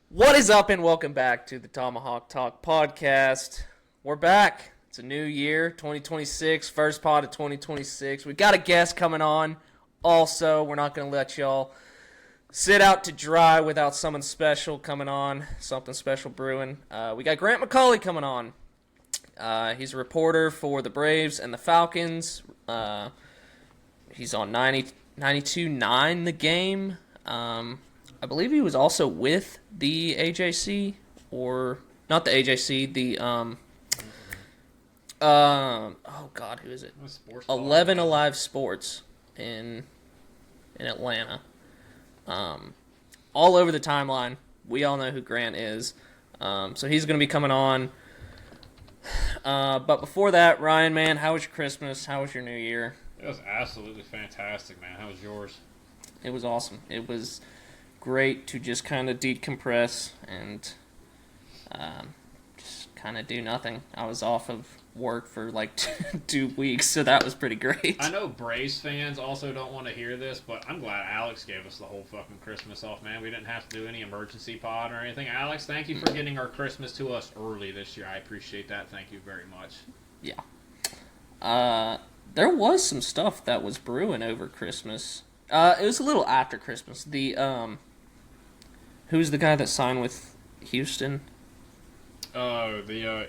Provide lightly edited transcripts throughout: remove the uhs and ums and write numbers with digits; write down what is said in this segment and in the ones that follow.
What is up, and welcome back to the Tomahawk Talk podcast. We're back. It's a new year, 2026, first pod of 2026. We got a guest coming on. Also, we're not going to let y'all sit out to dry without someone special coming on, something special brewing. We got Grant McAuley coming on. He's a reporter for the Braves and the Falcons. He's on 92.9 The Game. I believe he was also with the AJC, or not the AJC, oh God, who is it? 11 Alive Sports in Atlanta. All over the timeline. We all know who Grant is. So he's going to be coming on. But before that, Ryan, man, how was your Christmas? How was your New Year? It was absolutely fantastic, man. How was yours? It was awesome. It was great to just kind of decompress and just kind of do nothing. I was off of work for like 2 weeks, so that was pretty great. I know Braves fans also don't want to hear this, but I'm glad Alex gave us the whole fucking Christmas off, man. We didn't have to do any emergency pod or anything. Alex, thank you for getting our Christmas to us early this year. I appreciate that. Thank you very much. Yeah. There was some stuff that was brewing over Christmas. It was a little after Christmas. Who's the guy that signed with Houston? Imanad?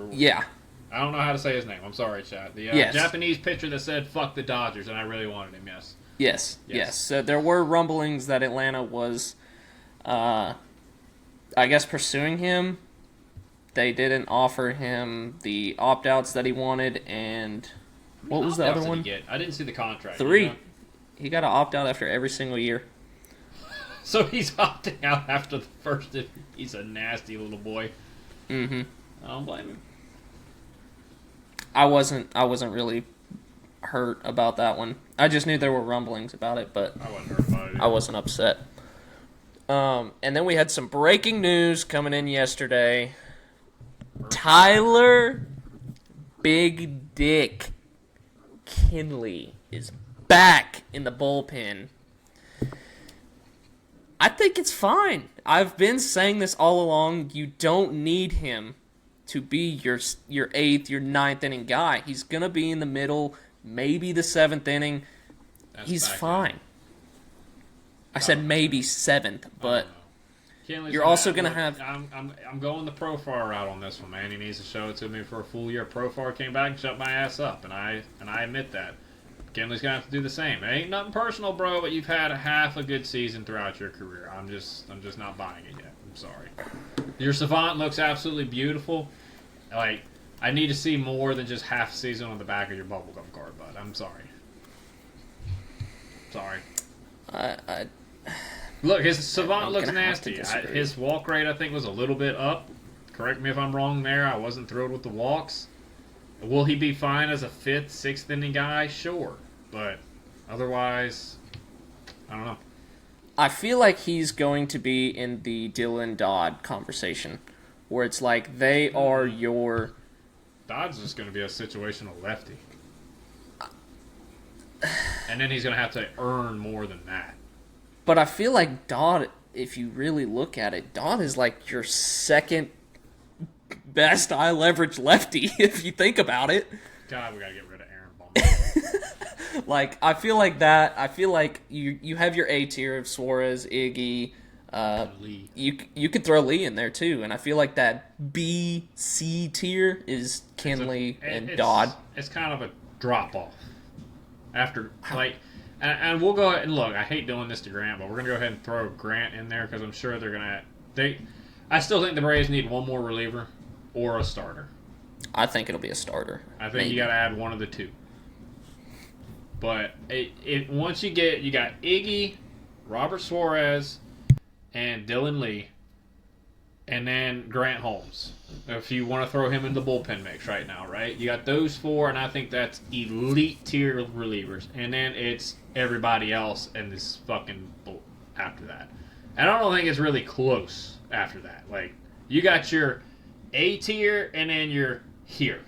Yeah. I don't know how to say his name. I'm sorry, chat. The Yes. Japanese pitcher that said, fuck the Dodgers, and I really wanted him, yes. Yes. So there were rumblings that Atlanta was, I guess, pursuing him. They didn't offer him the opt-outs that he wanted, and what was the other one? I didn't see the contract. 3. You know? He got an opt-out after every single year. So he's opting out after the first. He's a nasty little boy. Mm-hmm. I don't blame him. I wasn't really hurt about that one. I just knew there were rumblings about it, but I wasn't hurt about it. I wasn't upset. And then we had some breaking news coming in yesterday. Tyler Big Dick Kinley is back in the bullpen. I think it's fine. I've been saying this all along. You don't need him to be your 8th, your 9th inning guy. He's going to be in the middle, maybe the 7th inning. He's fine. I said maybe 7th, but you're also going to have... I'm going the Profar route on this one, man. He needs to show it to me for a full year. Profar came back and shut my ass up, and I admit that. Kinley's going to have to do the same. It ain't nothing personal, bro, but you've had half a good season throughout your career. I'm just not buying it yet. I'm sorry. Your Savant looks absolutely beautiful. Like, I need to see more than just half a season on the back of your bubblegum card, bud. I'm sorry. Sorry. Look, his Savant looks nasty. His walk rate, I think, was a little bit up. Correct me if I'm wrong there. I wasn't thrilled with the walks. Will he be fine as a 5th, 6th inning guy? Sure. But otherwise, I don't know. I feel like he's going to be in the Dylan Dodd conversation, where it's like they are your... Dodd's just going to be a situational lefty. And then he's going to have to earn more than that. But I feel like Dodd, if you really look at it, Dodd is like your second best high leverage lefty, if you think about it. God, we got to get rid of Aaron Bond. Like, I feel like that. I feel like you have your A tier of Suarez, Iggy. Lee. You could throw Lee in there too, and I feel like that B, C tier is Kinley and Dodd. It's kind of a drop off after like, and we'll go ahead and look. I hate doing this to Grant, but we're gonna go ahead and throw Grant in there because I'm sure they're gonna. I still think the Braves need one more reliever or a starter. I think it'll be a starter. I think you got to add one of the two. But once you got Iggy, Robert Suarez, and Dylan Lee, and then Grant Holmes. If you want to throw him in the bullpen mix right now, right? You got those 4, and I think that's elite tier relievers. And then it's everybody else and this fucking after that. And I don't think it's really close after that. Like, you got your A tier and then your here.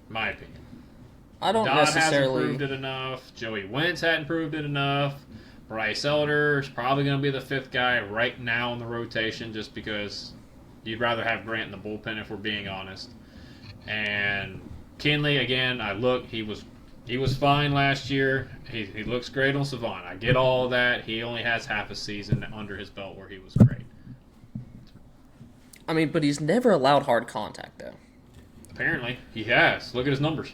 My opinion. I don't Dodd necessarily... hasn't proved it enough. Joey Wentz hadn't proved it enough. Bryce Elder's probably going to be the fifth guy right now in the rotation just because you'd rather have Grant in the bullpen if we're being honest. And Kinley, again, he was fine last year. He looks great on Savant. I get all of that. He only has half a season under his belt where he was great. I mean, but he's never allowed hard contact, though. Apparently, he has. Look at his numbers.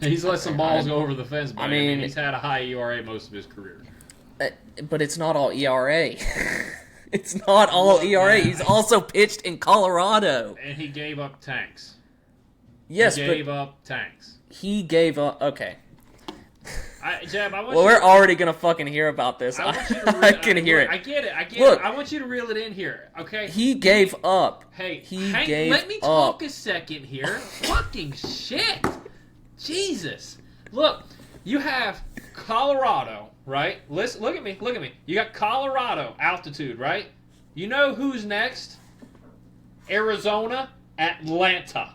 He's let some balls go over the fence, but I mean, he's had a high ERA most of his career. But it's not all ERA. It's not all ERA. He's also pitched in Colorado. And he gave up tanks. Yes, he gave up tanks. He gave up... Okay. Jeb, we're already going to fucking hear about this. I can hear it. I get it. I want you to reel it in here, okay? He gave up. Hey, let me talk a second here. Fucking shit. Jesus. Look, you have Colorado, right? Listen, look at me. You got Colorado altitude, right? You know who's next? Arizona, Atlanta.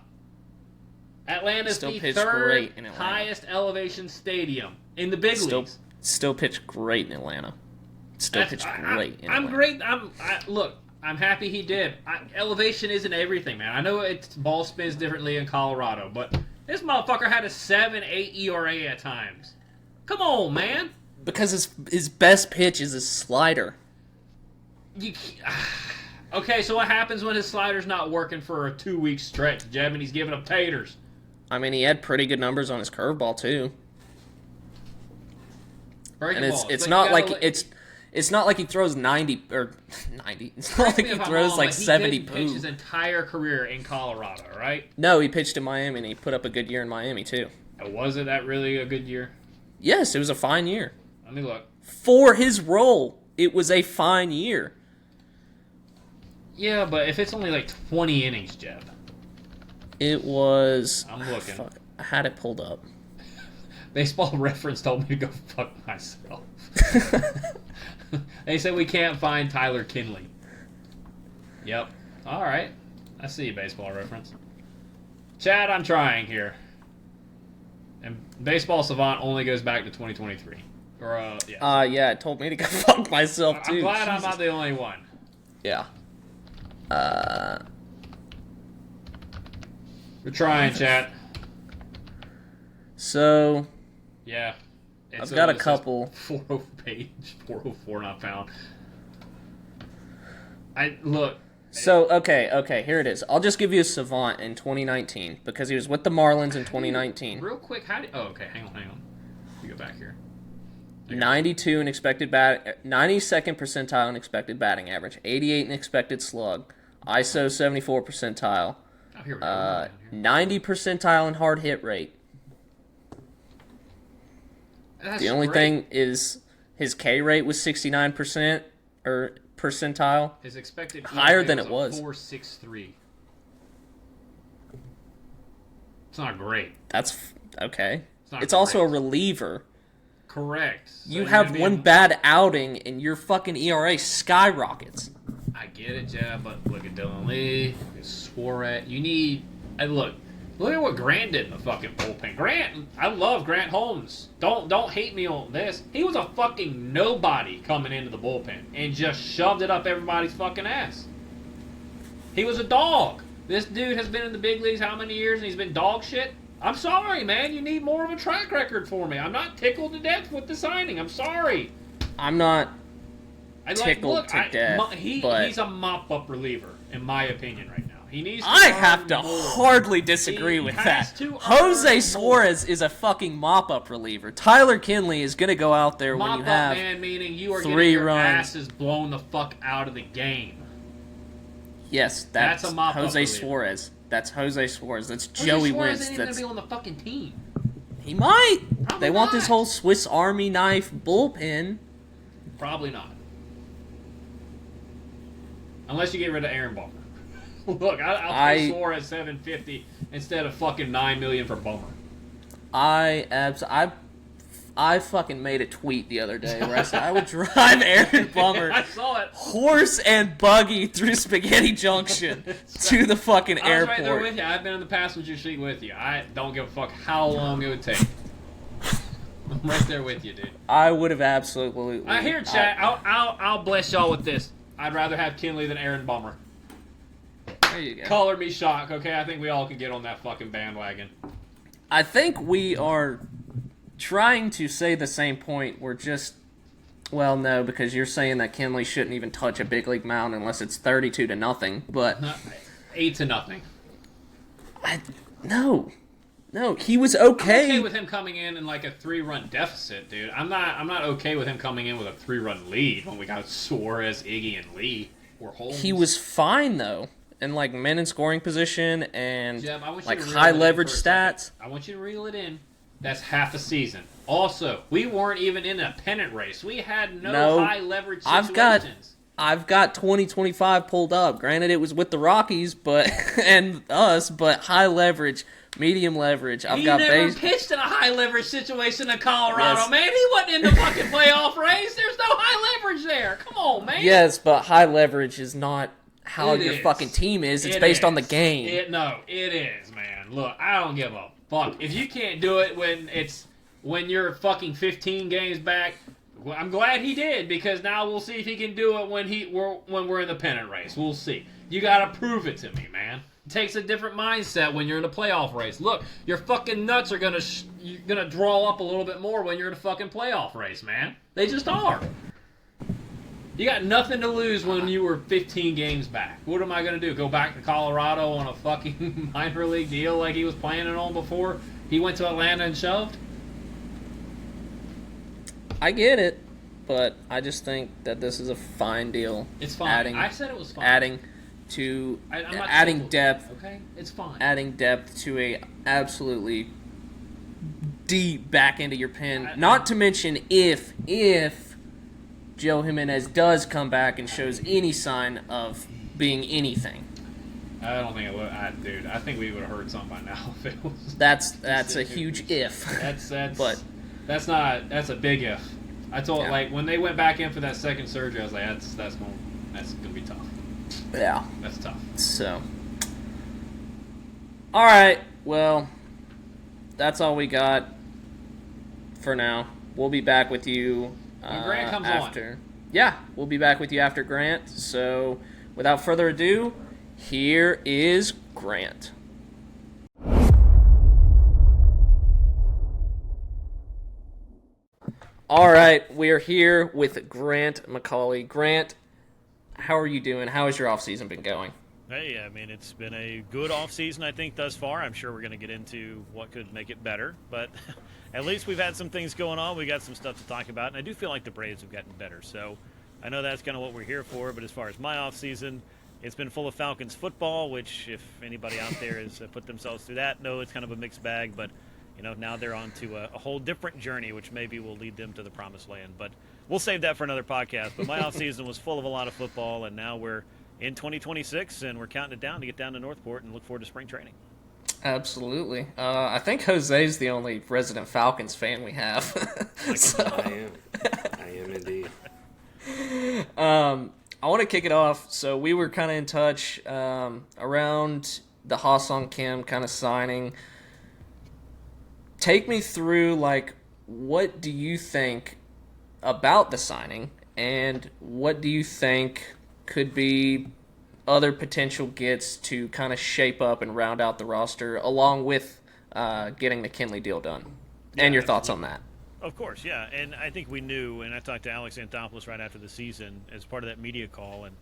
Atlanta's the third highest elevation stadium in the big leagues. Still pitched great in Atlanta. I'm great. Look, I'm happy he did. Elevation isn't everything, man. I know ball spins differently in Colorado, but this motherfucker had a 7.8 ERA at times. Come on, man. Because his best pitch is his slider. Okay, so what happens when his slider's not working for a 2-week stretch, Jeb, and he's giving up taters? I mean, he had pretty good numbers on his curveball too. And it's not like he throws 90 or 90. It's not like he throws like 70 poo. He pitched his entire career in Colorado, right? No, he pitched in Miami and he put up a good year in Miami too. Was it that really a good year? Yes, it was a fine year. Let me look. For his role, it was a fine year. Yeah, but if it's only like 20 innings, Jeb. It was... I'm looking. Fuck, I had it pulled up. Baseball Reference told me to go fuck myself. They said we can't find Tyler Kinley. Yep. All right. I see Baseball Reference. Chad, I'm trying here. And Baseball Savant only goes back to 2023. Yeah, it told me to go fuck myself, too. I'm glad I'm not the only one. Yeah. We're trying, chat. So... Yeah. I've got a couple. 404 not found. Look. So, okay, here it is. I'll just give you a Savant in 2019, because he was with the Marlins in 2019. Real quick, hang on. You go back here. 92 in expected 92nd percentile in expected batting average, 88 in expected slug, ISO 74 percentile, Oh, here we go. 90 percentile in hard hit rate. That's the only great. thing is his K rate was 69% or percentile. His expected higher than it was. 4.63. It's not great. That's okay. It's great. Also a reliever. Correct. So you have one bad outing and your fucking ERA skyrockets. I get it, Jeb, but look at Dylan Lee, look at Suarez. You need... Look at what Grant did in the fucking bullpen. Grant, I love Grant Holmes. Don't hate me on this. He was a fucking nobody coming into the bullpen and just shoved it up everybody's fucking ass. He was a dog. This dude has been in the big leagues how many years and he's been dog shit? I'm sorry, man. You need more of a track record for me. I'm not tickled to death with the signing. I'm sorry. I'm not tickled to death, but he's a mop-up reliever, in my opinion, right now. He needs to I have to more. hardly disagree with that. Jose Suarez is a fucking mop-up reliever. Tyler Kinley is going to go out there when you have man, meaning you are 3 getting your runs. asses blown the fuck out of the game. Yes, that's a mop-up Jose reliever. Suarez. That's Jose Suarez. That's Jose Joey Suarez Wentz. ain't even going to be on the fucking team. He might. Probably They want this not. whole Swiss Army knife bullpen. Probably not. Unless you get rid of Aaron Bummer. Look, I'll pay Suarez $750 instead of fucking $9 million for Bummer. I fucking made a tweet the other day where I said I would drive Aaron Bummer I saw it. horse and buggy through Spaghetti Junction to the fucking I was airport. right there with you. I've been in the passenger seat with you. I don't give a fuck how long it would take. I'm right there with you, dude. I would have absolutely. I hear chat. I'll bless y'all with this. I'd rather have Kinley than Aaron Bummer. There you go. Color me shocked, okay? I think we all can get on that fucking bandwagon. I think we are trying to say the same point. We're just, well, no, because you're saying that Kinley shouldn't even touch a big league mound unless it's 32-0. But 8-0. No, he was I'm okay. okay with him coming in like a 3-run deficit, dude. I'm not okay with him coming in with a 3-run lead when we got Suarez, Iggy, and Lee or Holmes. He was fine though, in like men in scoring position and Jeb, I want you like to reel high it in leverage for a second. stats. I want you to reel it in. That's half a season. Also, we weren't even in a pennant race. We had no high leverage situations. I've got 2025 pulled up. Granted, it was with the Rockies, but and us, but high leverage, medium leverage. He never pitched in a high leverage situation in Colorado, Yes. man. He wasn't in the fucking playoff race. There's no high leverage there. Come on, man. Yes, but high leverage is not how It your is. fucking team is. It's It based on the is. game. It is, man. Look, I don't give a fuck. If you can't do it when you're fucking 15 games back, well, I'm glad he did, because now we'll see if he can do it when we're in the pennant race. We'll see. You gotta prove it to me, man. It takes a different mindset when you're in a playoff race. Look, your fucking nuts are you're gonna draw up a little bit more when you're in a fucking playoff race, man. They just are. You got nothing to lose when you were 15 games back. What am I going to do? Go back to Colorado on a fucking minor league deal like he was planning on before he went to Atlanta and shoved? I get it, but I just think that this is a fine deal. It's fine. I said it was fine. Adding I'm not depth. Okay? It's fine. Adding depth to a absolutely deep back into your pen. Not to mention if Joe Jimenez does come back and shows any sign of being anything. I don't think it would. Dude, I think we would have heard something by now if it was. That's a huge if. But that's a big if. I told like when they went back in for that second surgery, I was like, that's gonna be tough. Yeah. That's tough. So, all right. Well, that's all we got for now. We'll be back with you when Grant comes after. on. Yeah, we'll be back with you after Grant. So, without further ado, here is Grant. All right, we're here with Grant McAuley. Grant, how are you doing? How has your offseason been going? Hey, I mean, it's been a good offseason, I think, thus far. I'm sure we're going to get into what could make it better, but at least we've had some things going on. We got some stuff to talk about, and I do feel like the Braves have gotten better. So I know that's kind of what we're here for, but as far as my offseason, it's been full of Falcons football, which if anybody out there has put themselves through that, no, it's kind of a mixed bag, but now they're on to a whole different journey, which maybe will lead them to the promised land. But we'll save that for another podcast. But my offseason was full of a lot of football, and now we're in 2026, and we're counting it down to get down to Northport and look forward to spring training. Absolutely. I think Jose's the only resident Falcons fan we have. So, I am indeed. I want to kick it off. So we were kind of in touch around the Ha-Sung Kim kind of signing. Take me through, like, what do you think about the signing, and what do you think could be other potential gets to kind of shape up and round out the roster, along with getting the Kinley deal done? And your thoughts on that? Of course, yeah. And I think we knew, and I talked to Alex Anthopoulos right after the season as part of that media call, and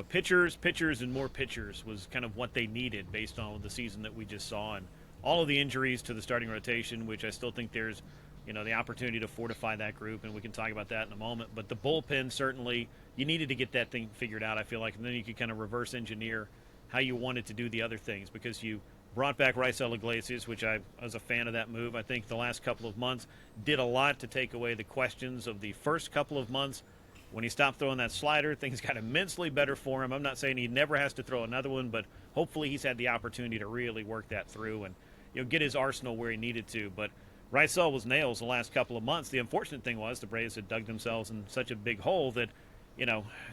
pitchers, and more pitchers was kind of what they needed based on the season that we just saw, and all of the injuries to the starting rotation, which I still think there's, the opportunity to fortify that group, and we can talk about that in a moment. But the bullpen, certainly, you needed to get that thing figured out, I feel like, and then you could kind of reverse engineer how you wanted to do the other things, because you brought back Raisel Iglesias, which I was a fan of that move. I think the last couple of months did a lot to take away the questions of the first couple of months. When he stopped throwing that slider, things got immensely better for him. I'm not saying he never has to throw another one, but hopefully he's had the opportunity to really work that through and get his arsenal where he needed to. But Raisel was nails the last couple of months. The unfortunate thing was the Braves had dug themselves in such a big hole that,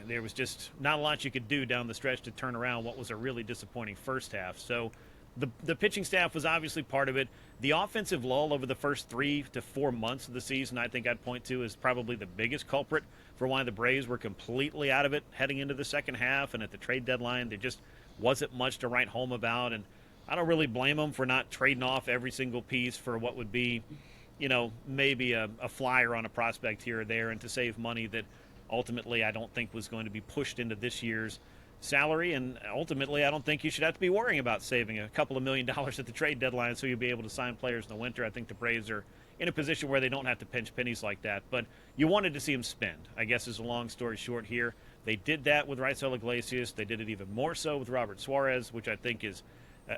there was just not a lot you could do down the stretch to turn around what was a really disappointing first half. So the pitching staff was obviously part of it. The offensive lull over the first 3 to 4 months of the season, I think I'd point to, is probably the biggest culprit for why the Braves were completely out of it heading into the second half. And at the trade deadline, there just wasn't much to write home about. And I don't really blame them for not trading off every single piece for what would be, maybe a flyer on a prospect here or there, and to save money that ultimately I don't think was going to be pushed into this year's salary. And ultimately, I don't think you should have to be worrying about saving a couple of $1 million at the trade deadline so you'll be able to sign players in the winter. I think the Braves are in a position where they don't have to pinch pennies like that. But you wanted to see them spend, I guess, is a long story short here. They did that with Raisel Iglesias. They did it even more so with Robert Suarez, which I think is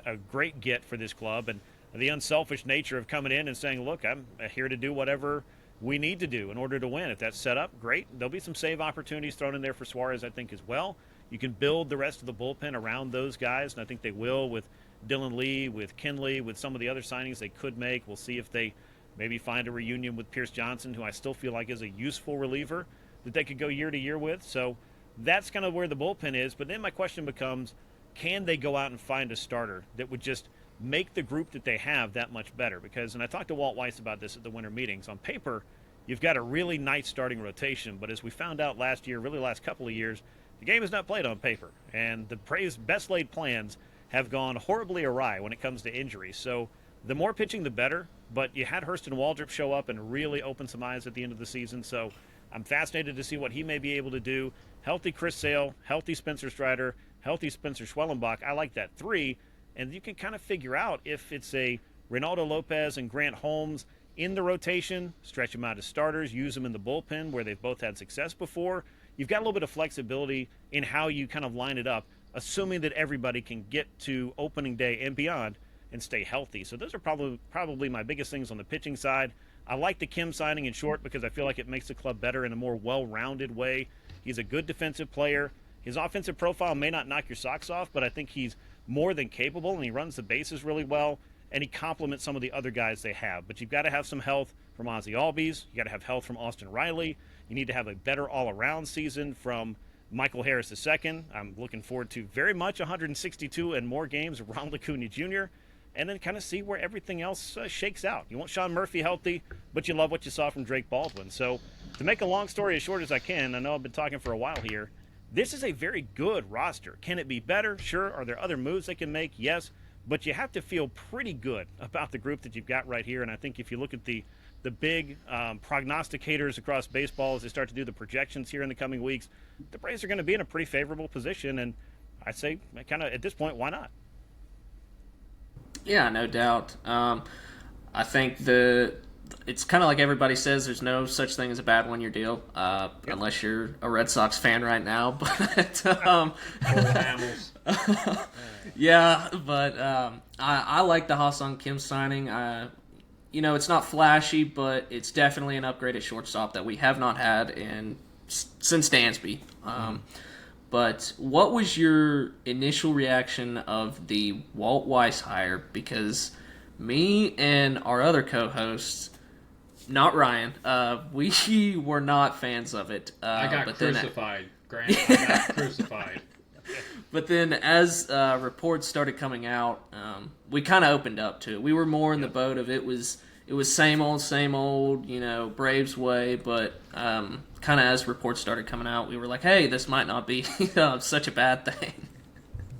a great get for this club. And the unselfish nature of coming in and saying, look, I'm here to do whatever we need to do in order to win. If that's set up, great. There'll be some save opportunities thrown in there for Suarez, I think, as well. You can build the rest of the bullpen around those guys, and I think they will with Dylan Lee, with Kinley, with some of the other signings they could make. We'll see if they maybe find a reunion with Pierce Johnson, who I still feel like is a useful reliever that they could go year to year with. So that's kind of where the bullpen is. But then my question becomes, can they go out and find a starter that would just make the group that they have that much better? Because, and I talked to Walt Weiss about this at the winter meetings, on paper, you've got a really nice starting rotation. But as we found out last year, really last couple of years, the game is not played on paper. And the Braves' best laid plans have gone horribly awry when it comes to injuries. So the more pitching, the better. But you had Hurston Waldrop show up and really open some eyes at the end of the season. So I'm fascinated to see what he may be able to do. Healthy Chris Sale, healthy Spencer Strider, healthy Spencer Schwellenbach. I like that 3. And you can kind of figure out if it's a Reynaldo Lopez and Grant Holmes in the rotation, stretch them out as starters, use them in the bullpen where they've both had success before. You've got a little bit of flexibility in how you kind of line it up, assuming that everybody can get to opening day and beyond and stay healthy. So those are probably my biggest things on the pitching side. I like the Kim signing in short because I feel like it makes the club better in a more well-rounded way. He's a good defensive player. His offensive profile may not knock your socks off, but I think he's more than capable, and he runs the bases really well, and he complements some of the other guys they have. But you've got to have some health from Ozzie Albies. You've got to have health from Austin Riley. You need to have a better all-around season from Michael Harris II. I'm looking forward to very much 162 and more games of Ronald Acuna Jr., and then kind of see where everything else shakes out. You want Sean Murphy healthy, but you love what you saw from Drake Baldwin. So to make a long story as short as I can, I know I've been talking for a while here, this is a very good roster. Can it be better? Sure. Are there other moves they can make? Yes. But you have to feel pretty good about the group that you've got right here. And I think if you look at the big prognosticators across baseball as they start to do the projections here in the coming weeks, the Braves are going to be in a pretty favorable position. And I say, kind of at this point, why not? Yeah, no doubt. I think it's kind of like everybody says, there's no such thing as a bad one-year deal, unless you're a Red Sox fan right now. But yeah, but I like the Ha-Sung Kim signing. It's not flashy, but it's definitely an upgrade at shortstop that we have not had since Dansby. But what was your initial reaction of the Walt Weiss hire? Because me and our other co-hosts, not Ryan, we were not fans of it. I got crucified, Grant. I got crucified. But then as reports started coming out, we kind of opened up to it. We were more in the boat of it was same old, Braves way. But kind of as reports started coming out, we were like, hey, this might not be such a bad thing.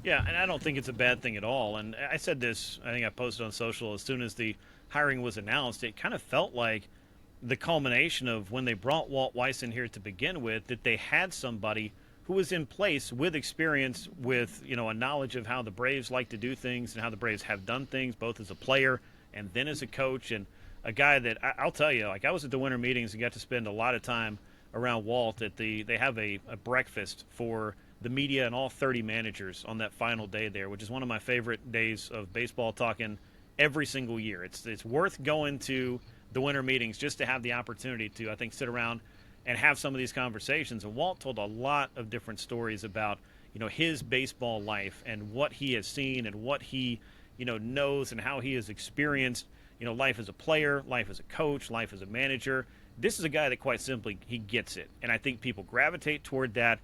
Yeah, and I don't think it's a bad thing at all. And I said this, I think I posted on social, as soon as the hiring was announced, it kind of felt like the culmination of when they brought Walt Weiss in here to begin with, that they had somebody who was in place with experience, with a knowledge of how the Braves like to do things and how the Braves have done things, both as a player and then as a coach, and a guy that I'll tell you, I was at the winter meetings and got to spend a lot of time around Walt. They have a breakfast for the media and all 30 managers on that final day there, which is one of my favorite days of baseball talking every single year. It's worth going to the winter meetings just to have the opportunity to, I think, sit around and have some of these conversations. And Walt told a lot of different stories about, his baseball life and what he has seen and what he, knows and how he has experienced, life as a player, life as a coach, life as a manager. This is a guy that quite simply, he gets it. And I think people gravitate toward that.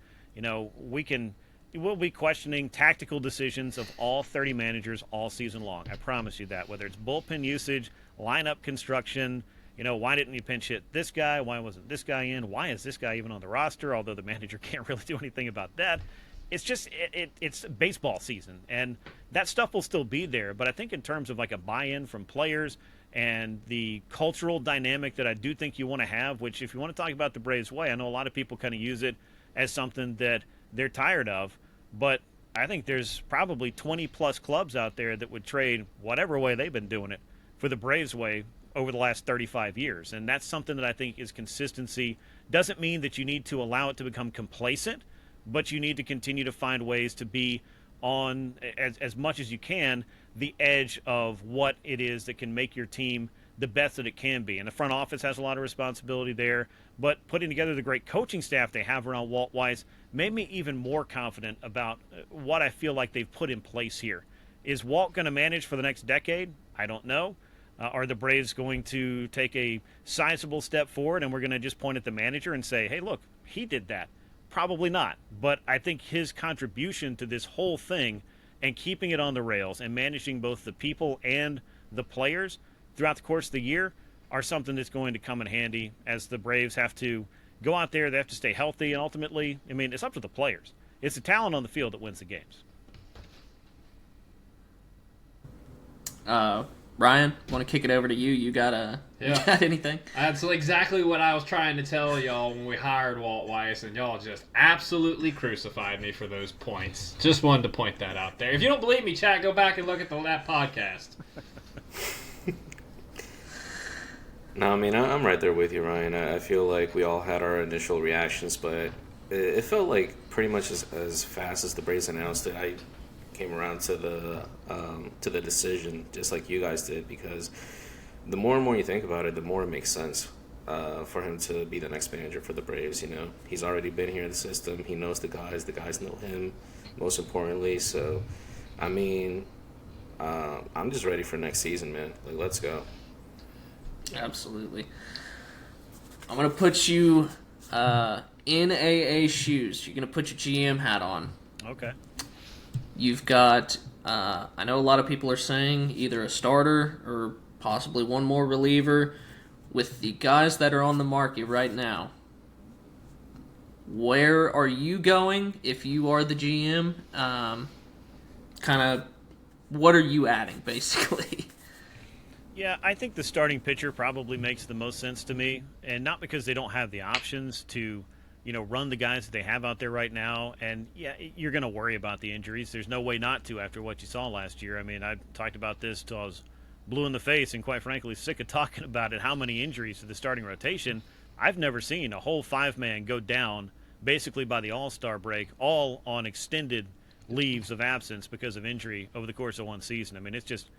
We can we'll be questioning tactical decisions of all 30 managers all season long. I promise you that. Whether it's bullpen usage, lineup construction, why didn't you pinch hit this guy? Why wasn't this guy in? Why is this guy even on the roster? Although the manager can't really do anything about that. It's just it's baseball season, and that stuff will still be there. But I think in terms of like a buy-in from players and the cultural dynamic that I do think you want to have, which if you want to talk about the Braves way, I know a lot of people kind of use it as something that they're tired of, but I think there's probably 20-plus clubs out there that would trade whatever way they've been doing it for the Braves way over the last 35 years. And that's something that I think is consistency. Doesn't mean that you need to allow it to become complacent, but you need to continue to find ways to be on, as much as you can, the edge of what it is that can make your team the best that it can be. And the front office has a lot of responsibility there, but putting together the great coaching staff they have around Walt Weiss made me even more confident about what I feel like they've put in place here. Is Walt going to manage for the next decade? I don't know. Are the Braves going to take a sizable step forward and we're going to just point at the manager and say, hey, look, he did that? Probably not. But I think his contribution to this whole thing and keeping it on the rails and managing both the people and the players throughout the course of the year are something that's going to come in handy as the Braves have to go out there. They have to stay healthy, and ultimately, it's up to the players. It's the talent on the field that wins the games. Ryan, want to kick it over to you? You got anything? That's exactly what I was trying to tell y'all when we hired Walt Weiss, and y'all just absolutely crucified me for those points. Just wanted to point that out there. If you don't believe me, chat, go back and look at that podcast. No, I'm right there with you, Ryan. I feel like we all had our initial reactions, but it felt like pretty much as fast as the Braves announced it, I came around to the decision, just like you guys did, because the more and more you think about it, the more it makes sense for him to be the next manager for the Braves. He's already been here in the system. He knows the guys know him, most importantly. So, I'm just ready for next season, man. Like, let's go. Absolutely. I'm going to put you in AA shoes. You're going to put your GM hat on. Okay. You've got, I know a lot of people are saying either a starter or possibly one more reliever. With the guys that are on the market right now, where are you going if you are the GM? What are you adding, basically? Yeah, I think the starting pitcher probably makes the most sense to me, and not because they don't have the options to, run the guys that they have out there right now. And yeah, you're going to worry about the injuries. There's no way not to after what you saw last year. I talked about this till I was blue in the face and quite frankly sick of talking about it. How many injuries to the starting rotation? I've never seen a whole five-man go down basically by the All-Star break, all on extended leaves of absence because of injury over the course of one season. It's just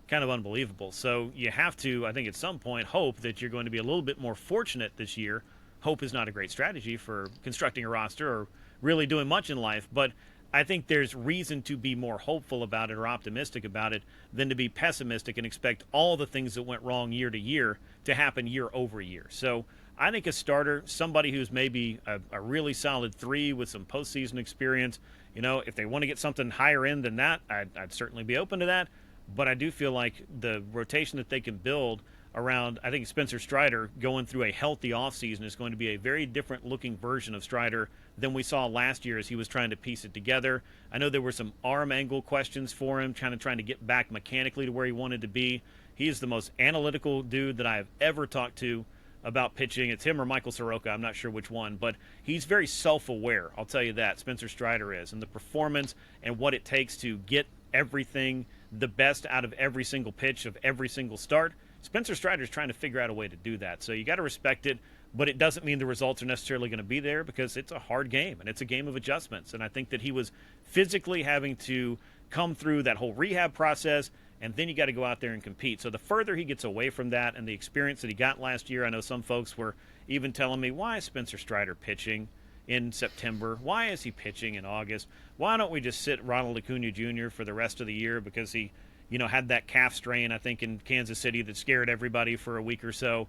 kind of unbelievable. So you have to, I think at some point, hope that you're going to be a little bit more fortunate this year. Hope is not a great strategy for constructing a roster or really doing much in life, but I think there's reason to be more hopeful about it or optimistic about it than to be pessimistic and expect all the things that went wrong year to year to happen year over year. So I think a starter, somebody who's maybe a really solid 3 with some postseason experience, if they want to get something higher end than that, I'd certainly be open to that. But I do feel like the rotation that they can build around, I think Spencer Strider going through a healthy offseason is going to be a very different looking version of Strider than we saw last year as he was trying to piece it together. I know there were some arm angle questions for him, trying to get back mechanically to where he wanted to be. He is the most analytical dude that I have ever talked to about pitching. It's him or Michael Soroka, I'm not sure which one, but he's very self-aware, I'll tell you that, Spencer Strider is, and the performance and what it takes to get everything the best out of every single pitch of every single start. Spencer Strider's trying to figure out a way to do that. So you got to respect it, but it doesn't mean the results are necessarily going to be there because it's a hard game and it's a game of adjustments. And I think that he was physically having to come through that whole rehab process, and then you got to go out there and compete. So the further he gets away from that and the experience that he got last year, I know some folks were even telling me, why is Spencer Strider pitching in September? Why is he pitching in August? Why don't we just sit Ronald Acuna Jr. for the rest of the year because he, had that calf strain, I think, in Kansas City that scared everybody for a week or so.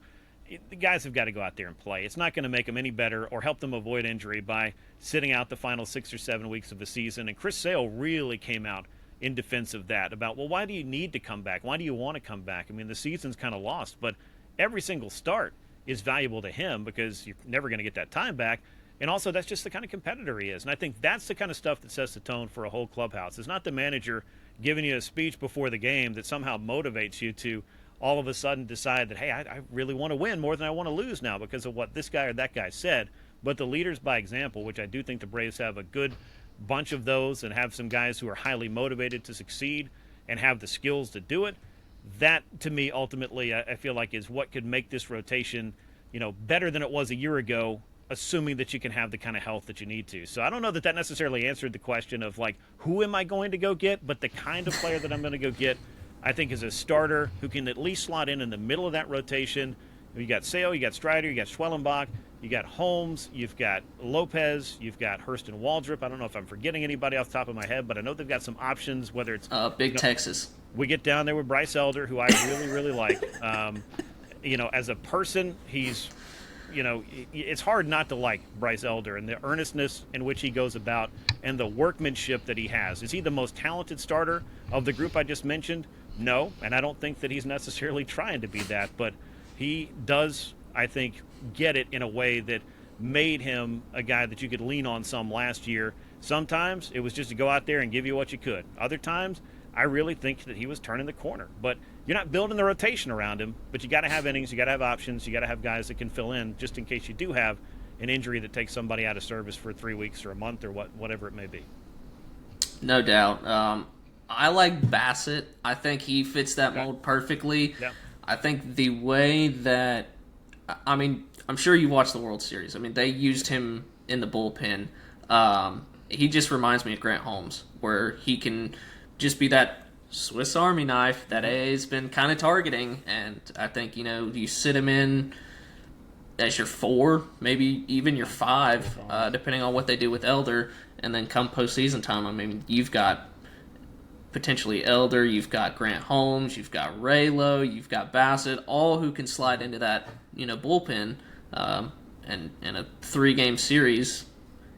the guys have got to go out there and play. It's not going to make them any better or help them avoid injury by sitting out the final 6 or 7 weeks of the season. And Chris Sale really came out in defense of that about, well, why do you need to come back? Why do you want to come back? I mean, the season's kind of lost, but every single start is valuable to him because you're never going to get that time back. And also, that's just the kind of competitor he is. And I think that's the kind of stuff that sets the tone for a whole clubhouse. It's not the manager giving you a speech before the game that somehow motivates you to all of a sudden decide that, hey, I really want to win more than I want to lose now because of what this guy or that guy said. But the leaders by example, which I do think the Braves have a good bunch of those and have some guys who are highly motivated to succeed and have the skills to do it, that to me ultimately I feel like is what could make this rotation, better than it was a year ago, assuming that you can have the kind of health that you need to. So I don't know that necessarily answered the question of like, who am I going to go get? But the kind of player that I'm going to go get, I think, is a starter who can at least slot in the middle of that rotation. You got Sale, you got Strider, you got Schwellenbach, you got Holmes, you've got Lopez, you've got Hurston Waldrop. I don't know if I'm forgetting anybody off the top of my head, but I know they've got some options, whether it's Big Texas. We get down there with Bryce Elder, who I really, really like. As a person, he's, it's hard not to like Bryce Elder and the earnestness in which he goes about and the workmanship that he has. Is he the most talented starter of the group I just mentioned? No, and I don't think that he's necessarily trying to be that, but he does, I think, get it in a way that made him a guy that you could lean on some last year. Sometimes it was just to go out there and give you what you could. Other times, I really think that he was turning the corner. But you're not building the rotation around him, but you got to have innings, you got to have options, you got to have guys that can fill in just in case you do have an injury that takes somebody out of service for 3 weeks or a month or whatever it may be. No doubt. I like Bassett. I think he fits that mold perfectly. Yeah. I think the way that, I'm sure you watched the World Series. They used him in the bullpen. He just reminds me of Grant Holmes, where he can just be that Swiss Army knife that AA's been kind of targeting. And I think, you sit him in as your 4, maybe even your 5, depending on what they do with Elder. And then come postseason time, you've got potentially Elder, you've got Grant Holmes, you've got Raylo, you've got Bassett, all who can slide into that, bullpen. And in a 3-game series,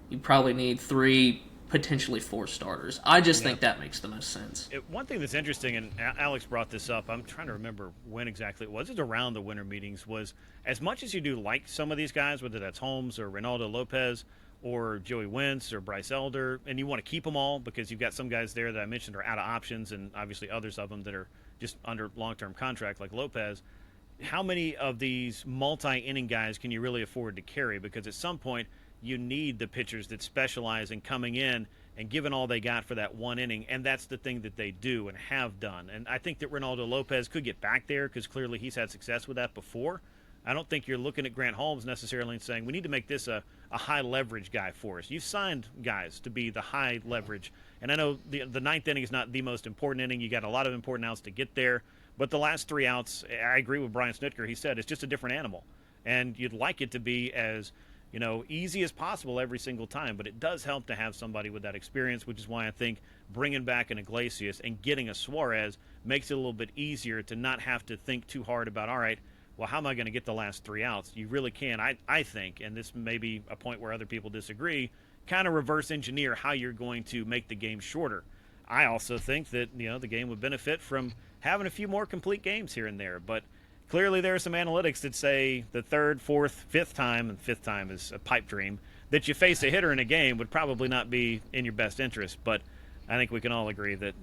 you probably need 3, potentially 4 starters. I just think that makes the most sense. One thing that's interesting, and Alex brought this up, I'm trying to remember when exactly it was around the winter meetings, was as much as you do like some of these guys, whether that's Holmes or Reynaldo Lopez or Joey Wentz or Bryce Elder, and you want to keep them all because you've got some guys there that I mentioned are out of options and obviously others of them that are just under long-term contract like Lopez. How many of these multi-inning guys can you really afford to carry? Because at some point you need the pitchers that specialize in coming in and giving all they got for that one inning, and that's the thing that they do and have done. And I think that Reynaldo Lopez could get back there because clearly he's had success with that before. I don't think you're looking at Grant Holmes necessarily and saying, we need to make this a high-leverage guy for us. You've signed guys to be the high leverage. And I know the ninth inning is not the most important inning. You got a lot of important outs to get there. But the last 3 outs, I agree with Brian Snitker. He said it's just a different animal. And you'd like it to be as easy as possible every single time. But it does help to have somebody with that experience, which is why I think bringing back an Iglesias and getting a Suarez makes it a little bit easier to not have to think too hard about, all right, well, how am I going to get the last 3 outs? You really can, I think, and this may be a point where other people disagree, kind of reverse engineer how you're going to make the game shorter. I also think that, the game would benefit from having a few more complete games here and there. But clearly there are some analytics that say the 3rd, 4th, 5th time, and 5th time is a pipe dream, that you face a hitter in a game would probably not be in your best interest. But I think we can all agree that,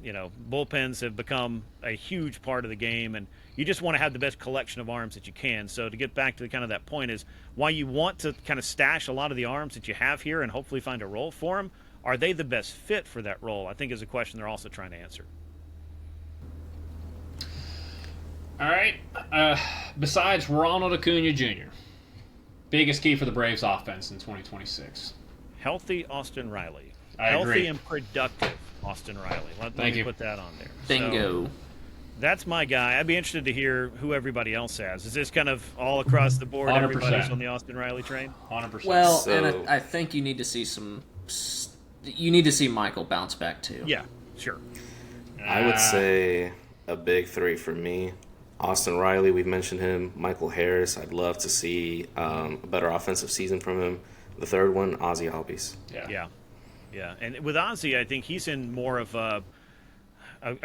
bullpens have become a huge part of the game, and you just want to have the best collection of arms that you can. So to get back to kind of that point is why you want to kind of stash a lot of the arms that you have here and hopefully find a role for them. Are they the best fit for that role? I think is a question they're also trying to answer. All right. Besides Ronald Acuna Jr., biggest key for the Braves offense in 2026. Healthy Austin Riley. I Healthy agree. and productive Austin Riley. Let Thank me you. put that on there. Bingo. So, that's my guy. I'd be interested to hear who everybody else has. Is this kind of all across the board? 100%. Everybody's on the Austin Riley train? 100%. Well, So- and I think you need to see you need to see Michael bounce back too. Yeah, sure. I would say a big 3 for me. Austin Riley, we've mentioned him. Michael Harris, I'd love to see a better offensive season from him. The third one, Ozzie Albies. Yeah. And with Ozzie, I think he's in more of a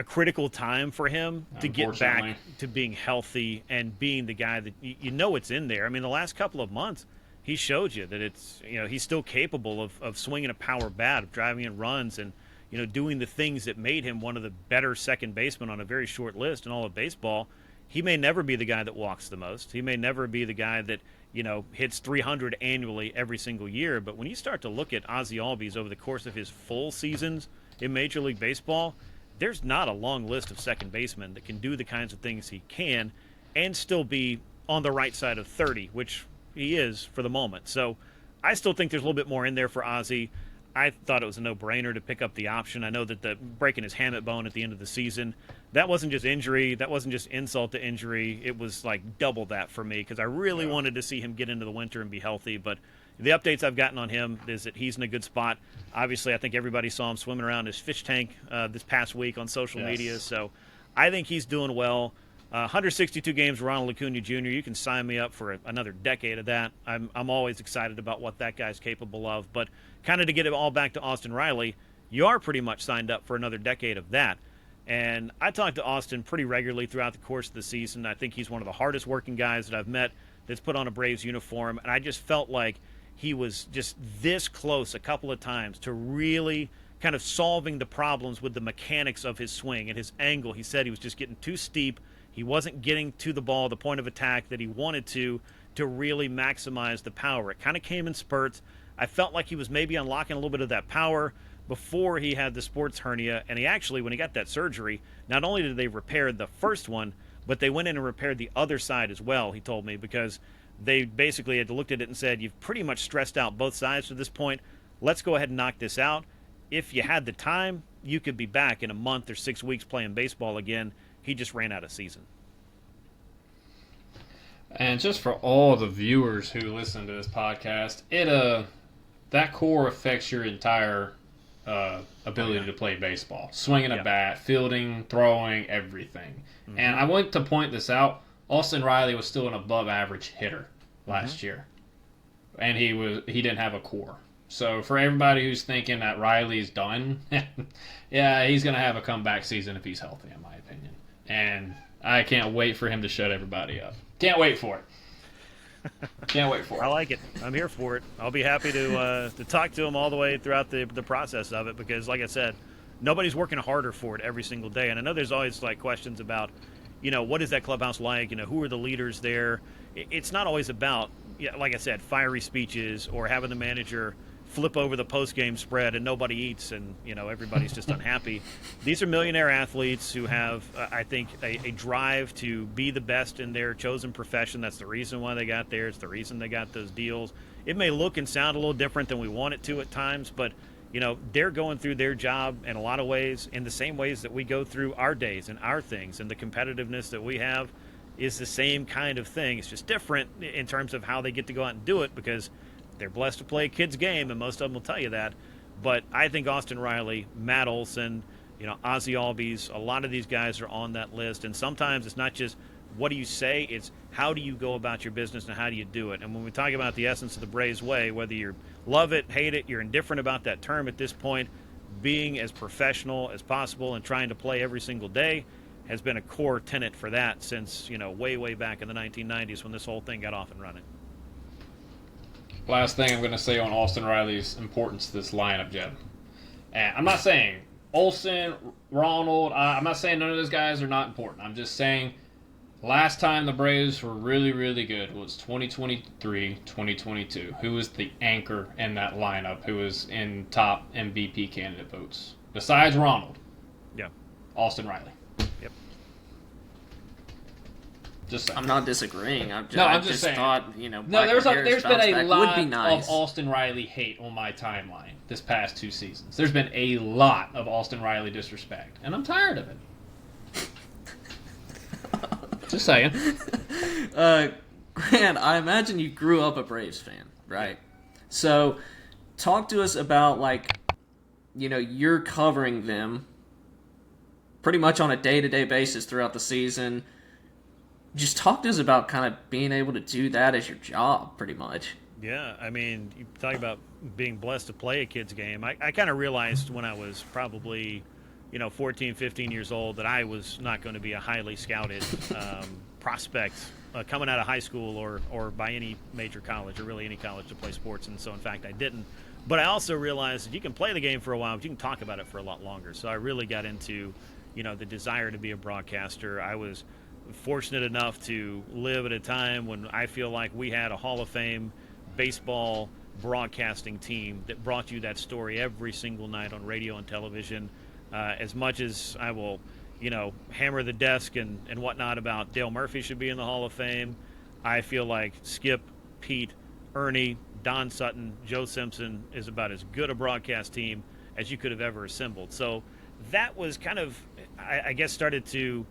critical time for him to get back to being healthy and being the guy that you know it's in there. I mean, the last couple of months, he showed you that it's, he's still capable of swinging a power bat, of driving in runs, and doing the things that made him one of the better second basemen on a very short list in all of baseball. He may never be the guy that walks the most. He may never be the guy that hits 300 annually every single year. But when you start to look at Ozzie Albies over the course of his full seasons in Major League Baseball, there's not a long list of second basemen that can do the kinds of things he can and still be on the right side of 30, which he is for the moment. So I still think there's a little bit more in there for Ozzie. I thought it was a no-brainer to pick up the option. I know that the breaking his hamate bone at the end of the season, that wasn't just injury. That wasn't just insult to injury. It was like double that for me because I really wanted to see him get into the winter and be healthy. But the updates I've gotten on him is that he's in a good spot. Obviously, I think everybody saw him swimming around his fish tank this past week on social media. So I think he's doing well. 162 games, Ronald Acuna Jr. You can sign me up for another decade of that. I'm always excited about what that guy's capable of. But kind of to get it all back to Austin Riley, you are pretty much signed up for another decade of that. And I talked to Austin pretty regularly throughout the course of the season. I think he's one of the hardest working guys that I've met that's put on a Braves uniform. And I just felt like he was just this close a couple of times to really kind of solving the problems with the mechanics of his swing and his angle. He said he was just getting too steep. He wasn't getting to the ball, the point of attack that he wanted to really maximize the power. It kind of came in spurts. I felt like he was maybe unlocking a little bit of that power before he had the sports hernia. And he actually, when he got that surgery, not only did they repair the first one, but they went in and repaired the other side as well, he told me, because they basically had looked at it and said, you've pretty much stressed out both sides to this point. Let's go ahead and knock this out. If you had the time, you could be back in a month or 6 weeks playing baseball again. He just ran out of season. And just for all the viewers who listen to this podcast, that core affects your entire ability to play baseball. Swinging a bat, fielding, throwing, everything. Mm-hmm. And I want to point this out. Austin Riley was still an above-average hitter last year. And he didn't have a core. So for everybody who's thinking that Riley's done, yeah, he's going to have a comeback season if he's healthy, in my opinion. And I can't wait for him to shut everybody up. Can't wait for it. Can't wait for it. I like it. I'm here for it. I'll be happy to talk to him all the way throughout the process of it because, like I said, nobody's working harder for it every single day. And I know there's always like questions about, what is that clubhouse like? Who are the leaders there? It's not always about, like I said, fiery speeches or having the manager flip over the post-game spread and nobody eats and, everybody's just unhappy. These are millionaire athletes who have, I think, a drive to be the best in their chosen profession. That's the reason why they got there. It's the reason they got those deals. It may look and sound a little different than we want it to at times, but, they're going through their job in a lot of ways in the same ways that we go through our days and our things, and the competitiveness that we have is the same kind of thing. It's just different in terms of how they get to go out and do it because they're blessed to play a kid's game, and most of them will tell you that. But I think Austin Riley, Matt Olson, Ozzie Albies, a lot of these guys are on that list. And sometimes it's not just what do you say, it's how do you go about your business and how do you do it. And when we talk about the essence of the Braves way, whether you love it, hate it, you're indifferent about that term at this point, being as professional as possible and trying to play every single day has been a core tenet for that since, way, way back in the 1990s when this whole thing got off and running. Last thing I'm going to say on Austin Riley's importance to this lineup, Jeb. And I'm not saying Olsen, Ronald, I'm not saying none of those guys are not important. I'm just saying last time the Braves were really, really good was 2023, 2022. Who was the anchor in that lineup? Who was in top MVP candidate votes? Besides Ronald. Yeah. Austin Riley. Yep. Just saying. I'm not disagreeing. I'm just saying. Thought, No, there's been a lot nice. of Austin Riley hate on my timeline this past 2 seasons. There's been a lot of Austin Riley disrespect, and I'm tired of it. Just saying. Grant, I imagine you grew up a Braves fan, right? So, talk to us about, you're covering them pretty much on a day-to-day basis throughout the season. just talk to us about kind of being able to do that as your job, pretty much. Yeah, I mean, you talk about being blessed to play a kid's game. I kind of realized when I was probably, 14, 15 years old that I was not going to be a highly scouted prospect coming out of high school or by any major college or really any college to play sports. And so, in fact, I didn't. But I also realized that you can play the game for a while, but you can talk about it for a lot longer. So I really got into, the desire to be a broadcaster. I was fortunate enough to live at a time when I feel like we had a Hall of Fame baseball broadcasting team that brought you that story every single night on radio and television. As much as I will, hammer the desk and whatnot about Dale Murphy should be in the Hall of Fame, I feel like Skip, Pete, Ernie, Don Sutton, Joe Simpson is about as good a broadcast team as you could have ever assembled. So that was kind of, I guess, started to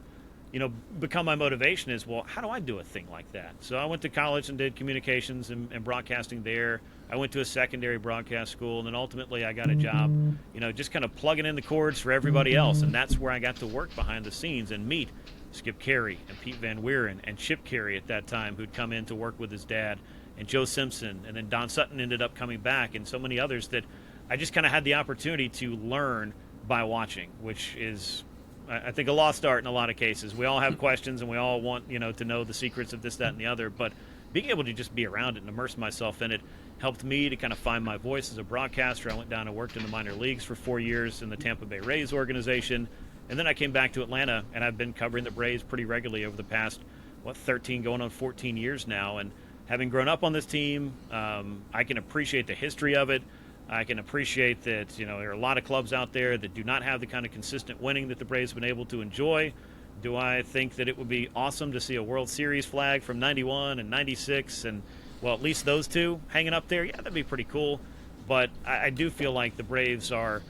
become my motivation is, well, how do I do a thing like that? So I went to college and did communications and broadcasting there. I went to a secondary broadcast school, and then ultimately I got a job, just kind of plugging in the cords for everybody else. And that's where I got to work behind the scenes and meet Skip Carey and Pete Van Wieren and Chip Carey at that time, who'd come in to work with his dad, and Joe Simpson. And then Don Sutton ended up coming back, and so many others that I just kind of had the opportunity to learn by watching, which is, I think, a lost art in a lot of cases. We all have questions and we all want, to know the secrets of this, that, and the other. But being able to just be around it and immerse myself in it helped me to kind of find my voice as a broadcaster. I went down and worked in the minor leagues for 4 years in the Tampa Bay Rays organization. And then I came back to Atlanta, and I've been covering the Braves pretty regularly over the past, 13 going on 14 years now. And having grown up on this team, I can appreciate the history of it. I can appreciate that, there are a lot of clubs out there that do not have the kind of consistent winning that the Braves have been able to enjoy. Do I think that it would be awesome to see a World Series flag from 91 and 96 and, at least those two hanging up there? Yeah, that'd be pretty cool. But I do feel like the Braves are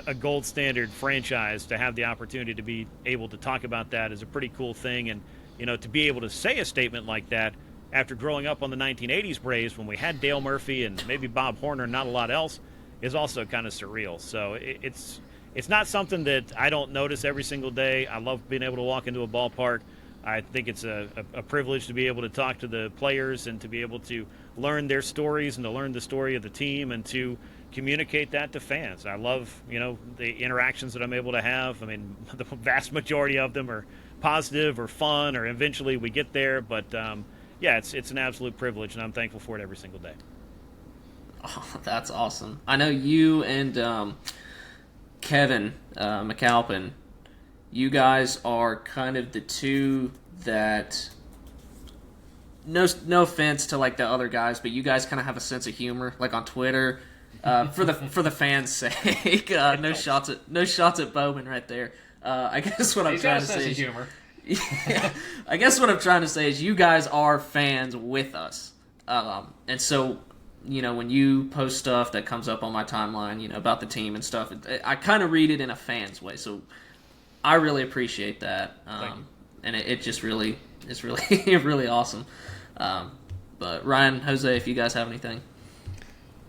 a gold standard franchise. To have the opportunity to be able to talk about that is a pretty cool thing. And, to be able to say a statement like that after growing up on the 1980s Braves when we had Dale Murphy and maybe Bob Horner and not a lot else is also kind of surreal. So it's not something that I don't notice every single day. I love being able to walk into a ballpark. I think it's a privilege to be able to talk to the players and to be able to learn their stories and to learn the story of the team and to communicate that to fans. I love, the interactions that I'm able to have. I mean, the vast majority of them are positive or fun, or eventually we get there. But, yeah, it's an absolute privilege, and I'm thankful for it every single day. Oh, that's awesome. I know you and Kevin McAlpin, you guys are kind of the two that, no offense to like the other guys, but you guys kind of have a sense of humor, like on Twitter, for the fans' sake. No shots at Bowman right there. I guess what I'm trying to say is humor. Yeah, I guess what I'm trying to say is you guys are fans with us, and so when you post stuff that comes up on my timeline, about the team and stuff, I kind of read it in a fan's way. So I really appreciate that, and it just really is really really awesome. But Ryan, Jose, if you guys have anything.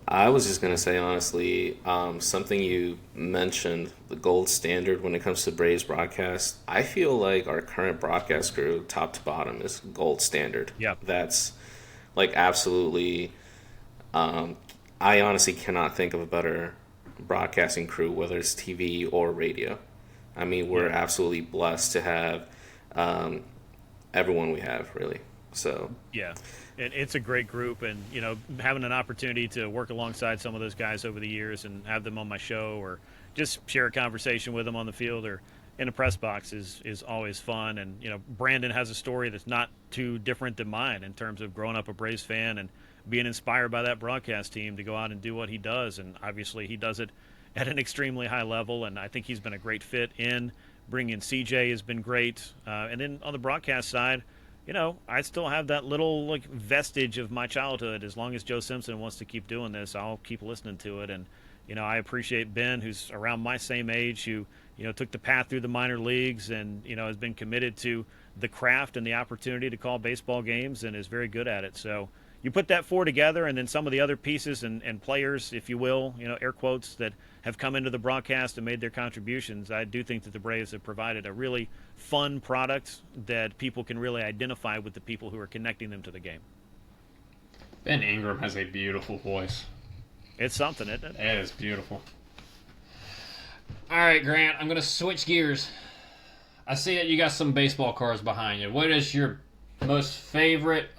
I was just going to say, honestly, something you mentioned, the gold standard when it comes to Braves broadcast. I feel like our current broadcast crew, top to bottom, is gold standard. Yeah. That's, absolutely, I honestly cannot think of a better broadcasting crew, whether it's TV or radio. I mean, we're absolutely blessed to have everyone we have, really. So yeah. It's a great group, and having an opportunity to work alongside some of those guys over the years and have them on my show or just share a conversation with them on the field or in a press box is always fun. And Brandon has a story that's not too different than mine in terms of growing up a Braves fan and being inspired by that broadcast team to go out and do what he does. And obviously he does it at an extremely high level, and I think he's been a great fit in. Bringing CJ has been great, and then on the broadcast side, I still have that little vestige of my childhood. As long as Joe Simpson wants to keep doing this, I'll keep listening to it. And, I appreciate Ben, who's around my same age, who, took the path through the minor leagues and, has been committed to the craft and the opportunity to call baseball games and is very good at it. So, you put that four together, and then some of the other pieces and players, if you will, air quotes, that have come into the broadcast and made their contributions, I do think that the Braves have provided a really fun product that people can really identify with the people who are connecting them to the game. Ben Ingram has a beautiful voice. It's something, isn't it? It is beautiful. All right, Grant, I'm going to switch gears. I see that you got some baseball cards behind you. What is your most favorite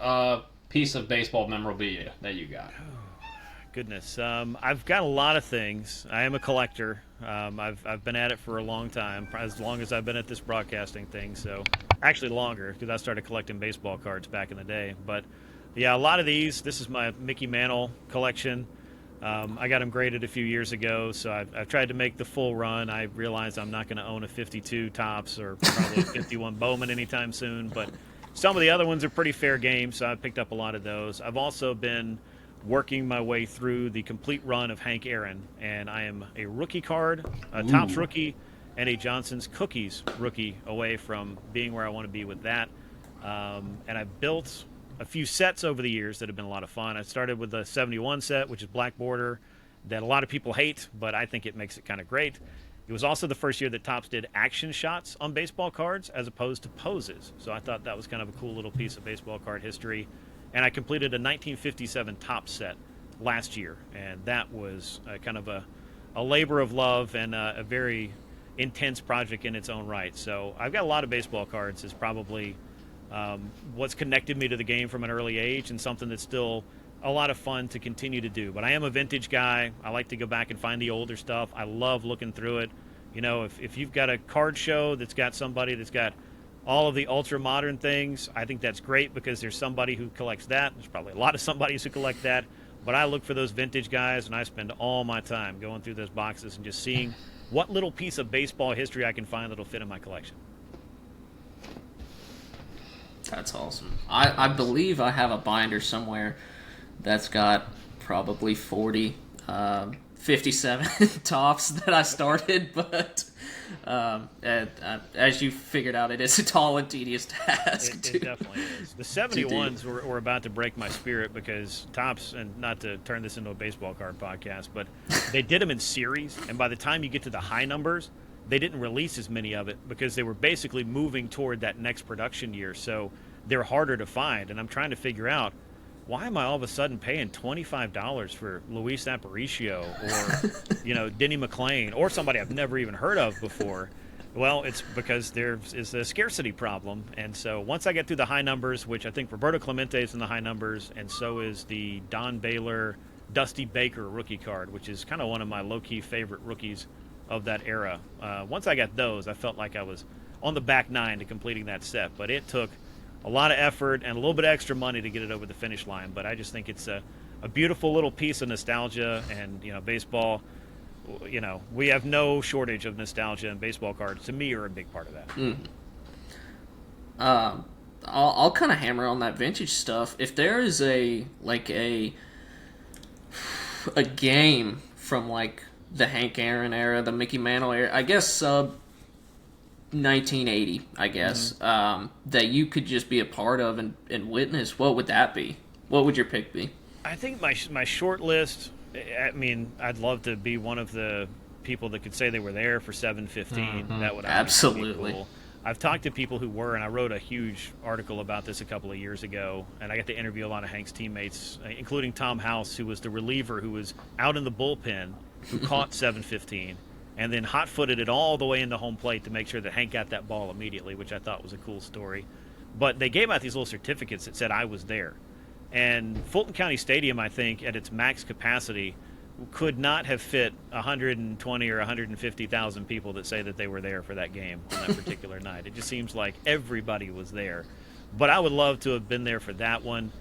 piece of baseball memorabilia that you got? Goodness, I've got a lot of things. I am a collector. I've been at it for a long time, as long as I've been at this broadcasting thing. So, actually longer, because I started collecting baseball cards back in the day. But yeah, a lot of these. This is my Mickey Mantle collection. I got them graded a few years ago, so I've tried to make the full run. I realize I'm not going to own a 52 Topps or probably a 51 Bowman anytime soon, but some of the other ones are pretty fair game, so I picked up a lot of those. I've also been working my way through the complete run of Hank Aaron, and I am a rookie card, a Topps rookie, and a Johnson's Cookies rookie away from being where I want to be with that. And I've built a few sets over the years that have been a lot of fun. I started with the 71 set, which is black border, that a lot of people hate, but I think it makes it kind of great. It was also the first year that Topps did action shots on baseball cards as opposed to poses. So I thought that was kind of a cool little piece of baseball card history. And I completed a 1957 Topps set last year, and that was kind of a labor of love and a very intense project in its own right. So I've got a lot of baseball cards. Is probably what's connected me to the game from an early age, and something that's still a lot of fun to continue to do. But I am a vintage guy. I like to go back and find the older stuff. I love looking through it. If you've got a card show that's got somebody that's got all of the ultra modern things, I think that's great, because there's somebody who collects that. There's probably a lot of somebodies who collect that. But I look for those vintage guys, and I spend all my time going through those boxes and just seeing what little piece of baseball history I can find that'll fit in my collection. That's awesome. I believe I have a binder somewhere that's got probably 40, 57 Topps that I started, but as you figured out, it is a tall and tedious task. It definitely is. The 71s were about to break my spirit, because Topps, and not to turn this into a baseball card podcast, but they did them in series, and by the time you get to the high numbers, they didn't release as many of it, because they were basically moving toward that next production year, so they're harder to find. And I'm trying to figure out, why am I all of a sudden paying $25 for Luis Aparicio or Denny McClain or somebody I've never even heard of before? Well, it's because there is a scarcity problem. And so once I get through the high numbers, which I think Roberto Clemente is in the high numbers, and so is the Don Baylor Dusty Baker rookie card, which is kind of one of my low-key favorite rookies of that era. Once I got those, I felt like I was on the back nine to completing that set, but it took a lot of effort and a little bit of extra money to get it over the finish line. But I just think it's a beautiful little piece of nostalgia, and baseball, we have no shortage of nostalgia, and baseball cards to me are a big part of that. I'll kind of hammer on that vintage stuff. If there is a game from like the Hank Aaron era, the Mickey Mantle era, I guess 1980, I guess, that you could just be a part of and witness, what would that be? What would your pick be? I think my short list, I mean, I'd love to be one of the people that could say they were there for 7/15. That would absolutely be cool. I've talked to people who were, and I wrote a huge article about this a couple of years ago, and I got to interview a lot of Hank's teammates, including Tom House, who was the reliever who was out in the bullpen, who caught 7/15. And then hot-footed it all the way into home plate to make sure that Hank got that ball immediately, which I thought was a cool story. But they gave out these little certificates that said I was there. And Fulton County Stadium, I think, at its max capacity, could not have fit 120 or 150,000 people that say that they were there for that game on that particular night. It just seems like everybody was there. But I would love to have been there for that one.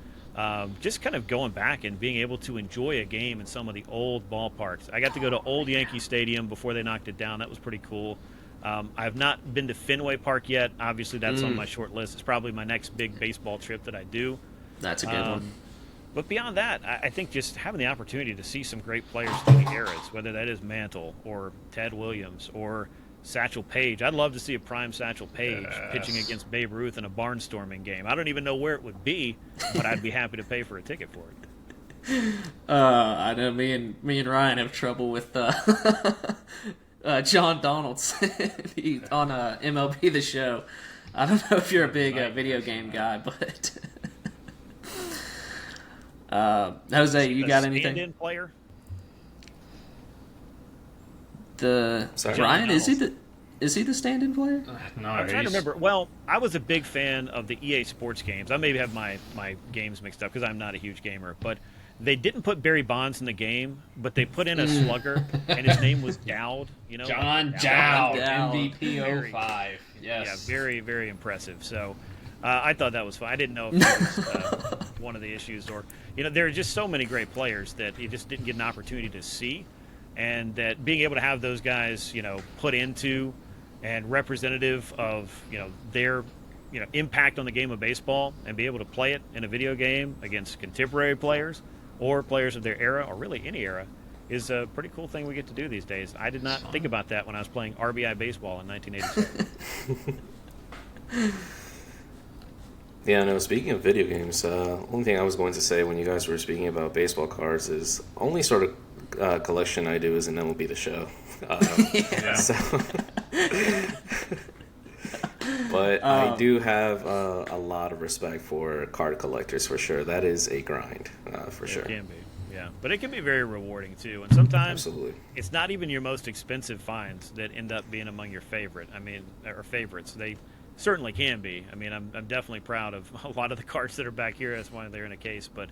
Just kind of going back and being able to enjoy a game in some of the old ballparks. I got to go to Old Yankee Stadium before they knocked it down. That was pretty cool. I have not been to Fenway Park yet. Obviously, that's on my short list. It's probably my next big baseball trip that I do. That's a good one. But beyond that, I think just having the opportunity to see some great players through the eras, whether that is Mantle or Ted Williams or Satchel Paige. I'd love to see a prime Satchel Paige pitching against Babe Ruth in a barnstorming game. I don't even know where it would be, but I'd be happy to pay for a ticket for it. I know me and Ryan have trouble with John Donaldson on MLB The Show. I don't know if you're a big video game guy, but Jose, you got anything? Stand-in player? Ryan, is he the stand-in player? No, I'm trying to remember. Well, I was a big fan of the EA Sports games. I maybe have my games mixed up because I'm not a huge gamer, but they didn't put Barry Bonds in the game, but they put in a slugger, and his name was Dowd. You know, John Dowd, MVP 05. Yes. Yeah, very, very impressive. So I thought that was fun. I didn't know if that was one of the issues, or there are just so many great players that you just didn't get an opportunity to see, and that being able to have those guys, put into and representative of their impact on the game of baseball, and be able to play it in a video game against contemporary players or players of their era, or really any era, is a pretty cool thing we get to do these days. I did not think about that when I was playing RBI baseball in 1987. Yeah, no, speaking of video games, only thing I was going to say when you guys were speaking about baseball cards is only sort of collection I do is an MLB The Show. But I do have a lot of respect for card collectors, for sure. That is a grind, for sure. It can be, yeah. But it can be very rewarding, too. And sometimes Absolutely. It's not even your most expensive finds that end up being among your favorites. They certainly can be. I mean, I'm definitely proud of a lot of the cards that are back here. That's why they're in a case. But,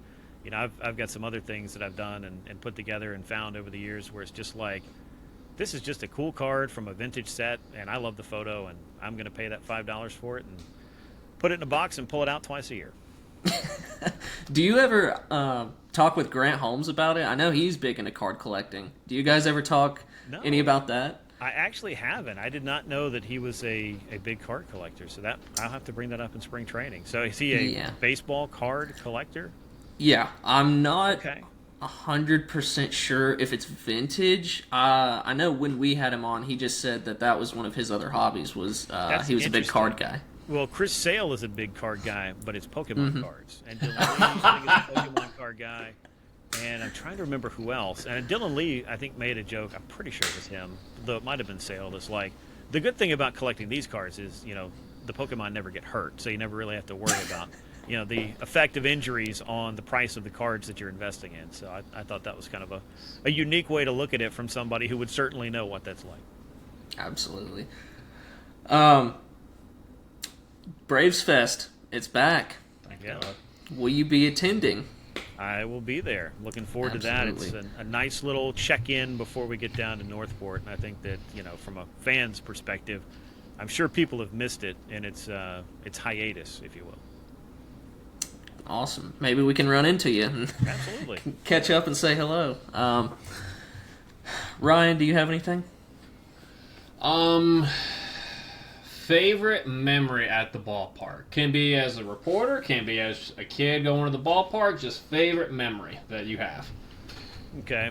I've got some other things that I've done and put together and found over the years where it's just like, this is just a cool card from a vintage set, and I love the photo, and I'm going to pay that $5 for it and put it in a box and pull it out twice a year. Do you ever talk with Grant Holmes about it? I know he's big into card collecting. Do you guys ever talk any about that? I actually haven't. I did not know that he was a big card collector, so that I'll have to bring that up in spring training. So is he a baseball card collector? Yeah, I'm not 100% sure if it's vintage. I know when we had him on, he just said that was one of his other hobbies. He was a big card guy. Well, Chris Sale is a big card guy, but it's Pokemon cards. And Dylan Lee, I think, is a Pokemon card guy. And I'm trying to remember who else. And Dylan Lee, I think, made a joke. I'm pretty sure it was him, though it might have been Sale. It's like, the good thing about collecting these cards is, the Pokemon never get hurt, so you never really have to worry about the effect of injuries on the price of the cards that you're investing in. So I thought that was kind of a unique way to look at it from somebody who would certainly know what that's like. Absolutely. Braves Fest, it's back. Thank Yeah. God. Will you be attending? I will be there. Looking forward to that. It's a nice little check-in before we get down to Northport. And I think that, from a fan's perspective, I'm sure people have missed it in its hiatus, if you will. Awesome. Maybe we can run into you and Absolutely. catch up and say hello. Ryan, do you have anything? Favorite memory at the ballpark. Can be as a reporter, can be as a kid going to the ballpark, just favorite memory that you have. Okay.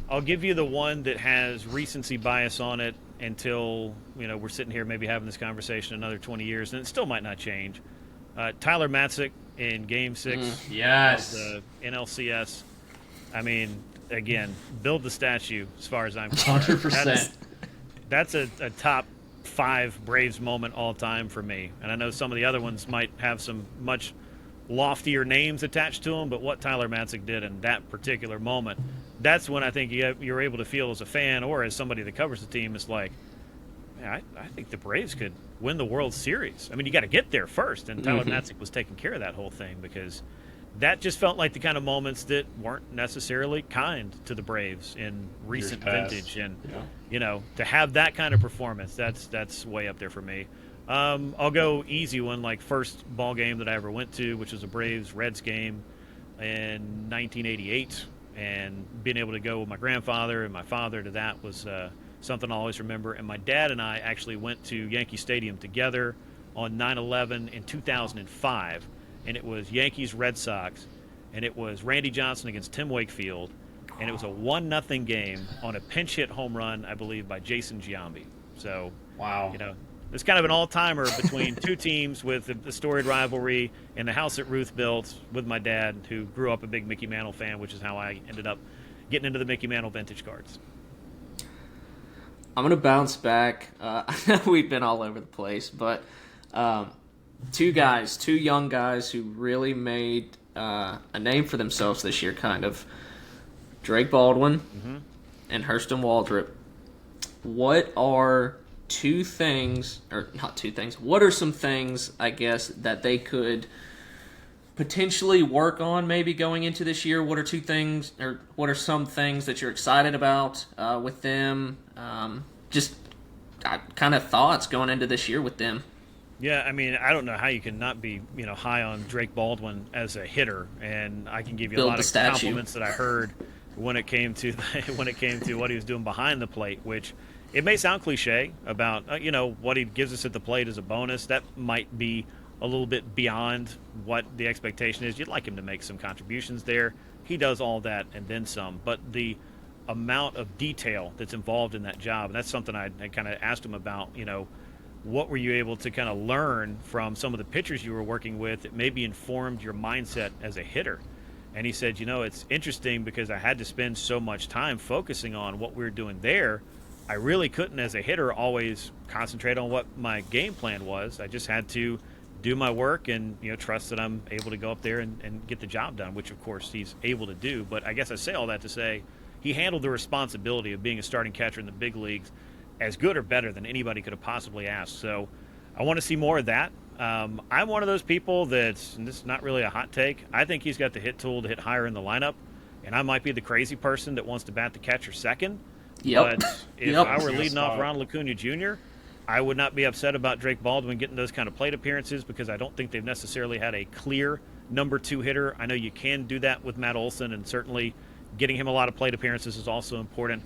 I'll give you the one that has recency bias on it until, we're sitting here maybe having this conversation another 20 years, and it still might not change. Tyler Matzik in Game 6 Yes. of the NLCS. I mean, again, build the statue as far as I'm concerned. 100%. That's a top 5 Braves moment all time for me. And I know some of the other ones might have some much loftier names attached to them, but what Tyler Matzik did in that particular moment, that's when I think you're able to feel as a fan or as somebody that covers the team, it's like, man, I think the Braves could win the World Series. I mean, you got to get there first, and Tyler Matzik was taking care of that whole thing, because that just felt like the kind of moments that weren't necessarily kind to the Braves in recent vintage. And, to have that kind of performance, that's way up there for me. I'll go easy one, like first ball game that I ever went to, which was a Braves-Reds game in 1988. And being able to go with my grandfather and my father to that was something I'll always remember. And my dad and I actually went to Yankee Stadium together on 9/11 in 2005. And it was Yankees-Red Sox, and it was Randy Johnson against Tim Wakefield, and it was a 1-0 game on a pinch hit home run, I believe, by Jason Giambi. So, Wow. it's kind of an all-timer between two teams with the storied rivalry in the house that Ruth built with my dad, who grew up a big Mickey Mantle fan, which is how I ended up getting into the Mickey Mantle vintage cards. I'm going to bounce back. I know we've been all over the place, but two young guys who really made a name for themselves this year, kind of. Drake Baldwin and Hurston Waldrop. What are what are some things, I guess, that they could potentially work on maybe going into this year? What are two things, or what are some things that you're excited about with them? Just kind of thoughts going into this year with them. Yeah, I mean, I don't know how you can not be, high on Drake Baldwin as a hitter, and I can give you a lot of compliments that I heard when it came to what he was doing behind the plate, which it may sound cliche about what he gives us at the plate as a bonus. That might be a little bit beyond what the expectation is. You'd like him to make some contributions there. He does all that and then some, but the amount of detail that's involved in that job, and that's something I kind of asked him about. What were you able to kind of learn from some of the pitchers you were working with that maybe informed your mindset as a hitter? And he said, it's interesting because I had to spend so much time focusing on what we were doing there. I really couldn't, as a hitter, always concentrate on what my game plan was. I just had to do my work and trust that I'm able to go up there and get the job done, which of course he's able to do. But I guess I say all that to say he handled the responsibility of being a starting catcher in the big leagues as good or better than anybody could have possibly asked. So I want to see more of that. I'm one of those people that's, and this is not really a hot take, I think he's got the hit tool to hit higher in the lineup, and I might be the crazy person that wants to bat the catcher second. Yep. But if I were leading off Ronald Acuna Jr., I would not be upset about Drake Baldwin getting those kind of plate appearances because I don't think they've necessarily had a clear number two hitter. I know you can do that with Matt Olson, and certainly getting him a lot of plate appearances is also important.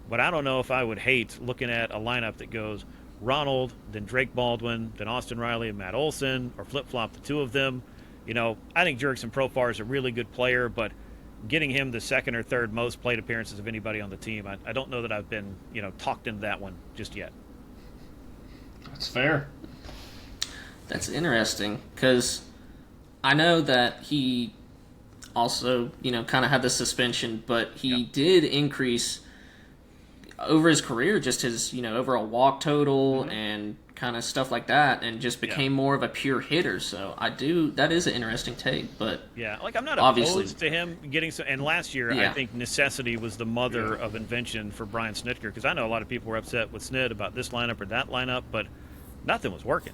But I don't know if I would hate looking at a lineup that goes Ronald, then Drake Baldwin, then Austin Riley and Matt Olson, or flip-flop the two of them. I think Jurickson Profar is a really good player, but getting him the second or third most plate appearances of anybody on the team, I don't know that I've been, talked into that one just yet. That's fair. That's interesting, because I know that he also, kind of had the suspension, but he did increase over his career just his, overall walk total and kind of stuff like that, and just became more of a pure hitter. So that is an interesting take, but yeah, I'm not obviously opposed to him getting some. And last year, I think necessity was the mother of invention for Brian Snitker, because I know a lot of people were upset with Snit about this lineup or that lineup, but nothing was working.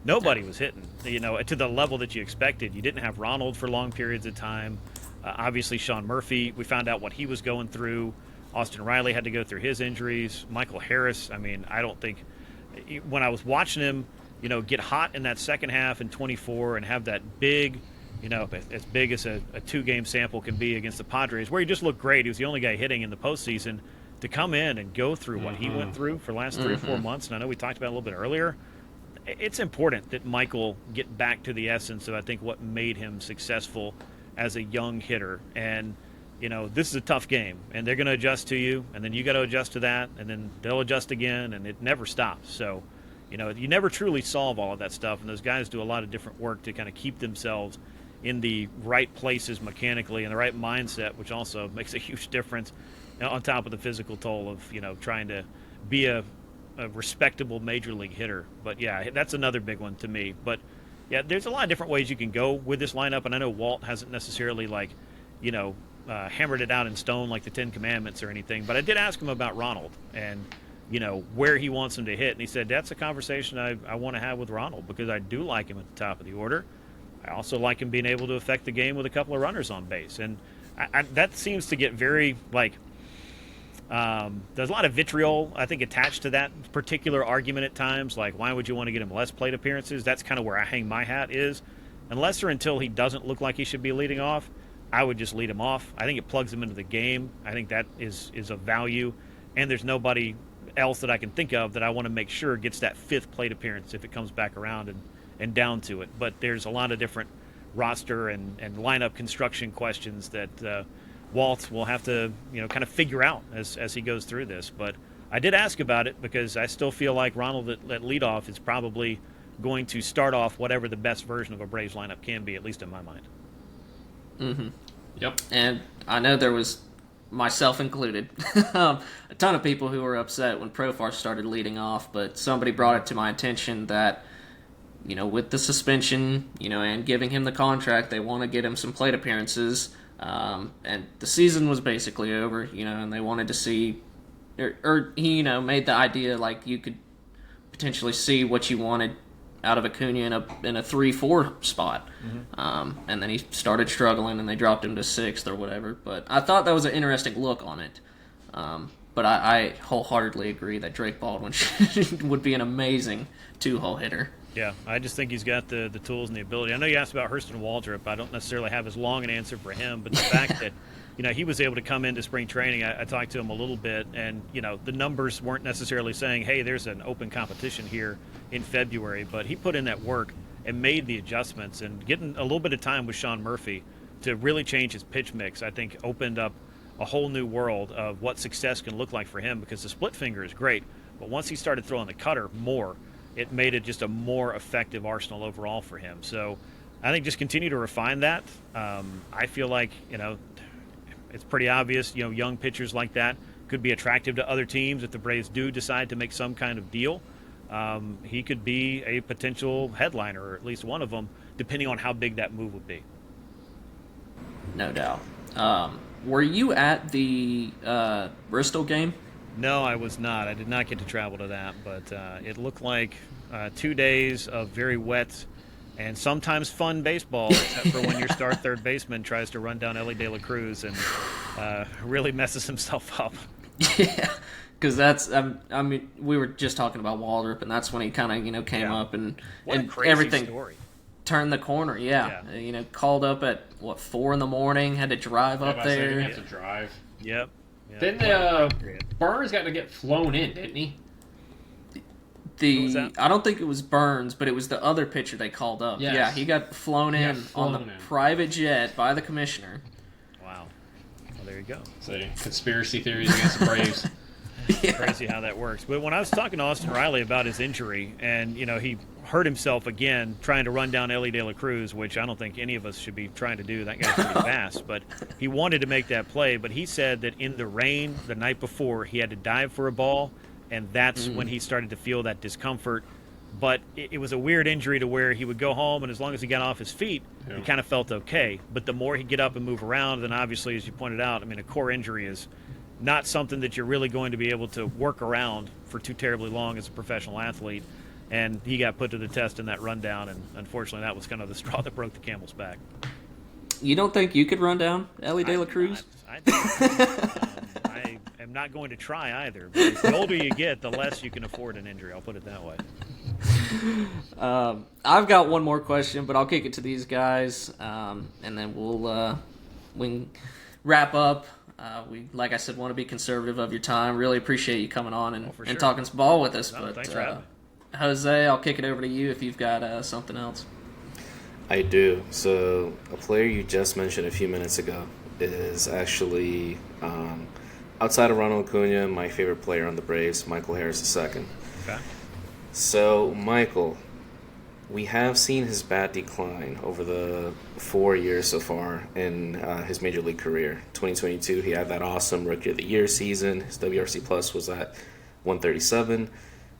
Nobody was hitting, to the level that you expected. You didn't have Ronald for long periods of time. Obviously, Sean Murphy, we found out what he was going through. Austin Riley had to go through his injuries. Michael Harris, I don't think – when I was watching him, get hot in that second half in 24 and have that big, as big as a two-game sample can be against the Padres, where he just looked great. He was the only guy hitting in the postseason. To come in and go through what he went through for the last 3 or 4 months, and I know we talked about it a little bit earlier, it's important that Michael get back to the essence of, I think, what made him successful as a young hitter. And this is a tough game, and they're going to adjust to you, and then you got to adjust to that, and then they'll adjust again, and it never stops. So, you never truly solve all of that stuff, and those guys do a lot of different work to kind of keep themselves in the right places mechanically and the right mindset, which also makes a huge difference on top of the physical toll of, trying to be a respectable major league hitter. But, yeah, that's another big one to me. But, yeah, there's a lot of different ways you can go with this lineup, and I know Walt hasn't necessarily, hammered it out in stone like the Ten Commandments or anything, but I did ask him about Ronald and where he wants him to hit, and he said that's a conversation I want to have with Ronald, because I do like him at the top of the order. I also like him being able to affect the game with a couple of runners on base, and that seems to get very there's a lot of vitriol, I think, attached to that particular argument at times, like why would you want to get him less plate appearances? That's kind of where I hang my hat is. Unless or until he doesn't look like he should be leading off, I would just lead him off. I think it plugs him into the game. I think that is of value. And there's nobody else that I can think of that I want to make sure gets that fifth plate appearance if it comes back around and down to it. But there's a lot of different roster and lineup construction questions that Walt will have to kind of figure out as he goes through this. But I did ask about it because I still feel like Ronald at leadoff is probably going to start off whatever the best version of a Braves lineup can be, at least in my mind. Mm-hmm. Yep. And I know there was, myself included, a ton of people who were upset when Profar started leading off, but somebody brought it to my attention that, with the suspension, and giving him the contract, they want to get him some plate appearances, and the season was basically over, and they wanted to see, or he, made the idea like you could potentially see what you wanted out of Acuna in a 3-4 spot. Mm-hmm. And then he started struggling, and they dropped him to 6th or whatever. But I thought that was an interesting look on it. But I wholeheartedly agree that Drake Baldwin would be an amazing 2-hole hitter. Yeah, I just think he's got the tools and the ability. I know you asked about Hurston Waldrop. I don't necessarily have as long an answer for him, but the fact that he was able to come into spring training, I talked to him a little bit, and the numbers weren't necessarily saying, hey, there's an open competition here in February, but he put in that work and made the adjustments, and getting a little bit of time with Sean Murphy to really change his pitch mix, I think opened up a whole new world of what success can look like for him, because the split finger is great, but once he started throwing the cutter more, it made it just a more effective arsenal overall for him. So I think just continue to refine that. I feel like, it's pretty obvious, young pitchers like that could be attractive to other teams if the Braves do decide to make some kind of deal. He could be a potential headliner, or at least one of them, depending on how big that move would be. No doubt. Were you at the Bristol game? No, I was not. I did not get to travel to that, but it looked like 2 days of very wet and sometimes fun baseball, except for when your star third baseman tries to run down Ellie De La Cruz and really messes himself up. Yeah, because that's we were just talking about Waldrop, and that's when he kind of came up and everything story. Turned the corner. Yeah. Called up at 4 a.m, had to drive up there. Didn't have to drive. Yep. Then Burns got to get flown in, didn't he? I don't think it was Burns, but it was the other pitcher they called up. Yes. Yeah, he got flown in on the private jet by the commissioner. Wow. Well, there you go. So, conspiracy theories against the Braves. Yeah. Crazy how that works. But when I was talking to Austin Riley about his injury, and he hurt himself again trying to run down Ellie De La Cruz, which I don't think any of us should be trying to do. That guy's pretty fast. But he wanted to make that play, but he said that in the rain the night before, he had to dive for a ball, and that's when he started to feel that discomfort. But it was a weird injury to where he would go home, and as long as he got off his feet, he kind of felt okay. But the more he'd get up and move around, then obviously, as you pointed out, a core injury is not something that you're really going to be able to work around for too terribly long as a professional athlete. And he got put to the test in that rundown, and unfortunately that was kind of the straw that broke the camel's back. You don't think you could run down Ellie De La Cruz? I am not going to try either. But the older you get, the less you can afford an injury. I'll put it that way. I've got one more question, but I'll kick it to these guys, and then we can wrap up. We, like I said, want to be conservative of your time. Really appreciate you coming on and talking some ball with us. No, thanks for having me. Jose, I'll kick it over to you if you've got something else. I do. So a player you just mentioned a few minutes ago is actually, outside of Ronald Acuna, my favorite player on the Braves, Michael Harris II. Okay. So, Michael, we have seen his bat decline over the 4 years so far in his major league career. 2022, he had that awesome Rookie of the Year season. His WRC Plus was at 137,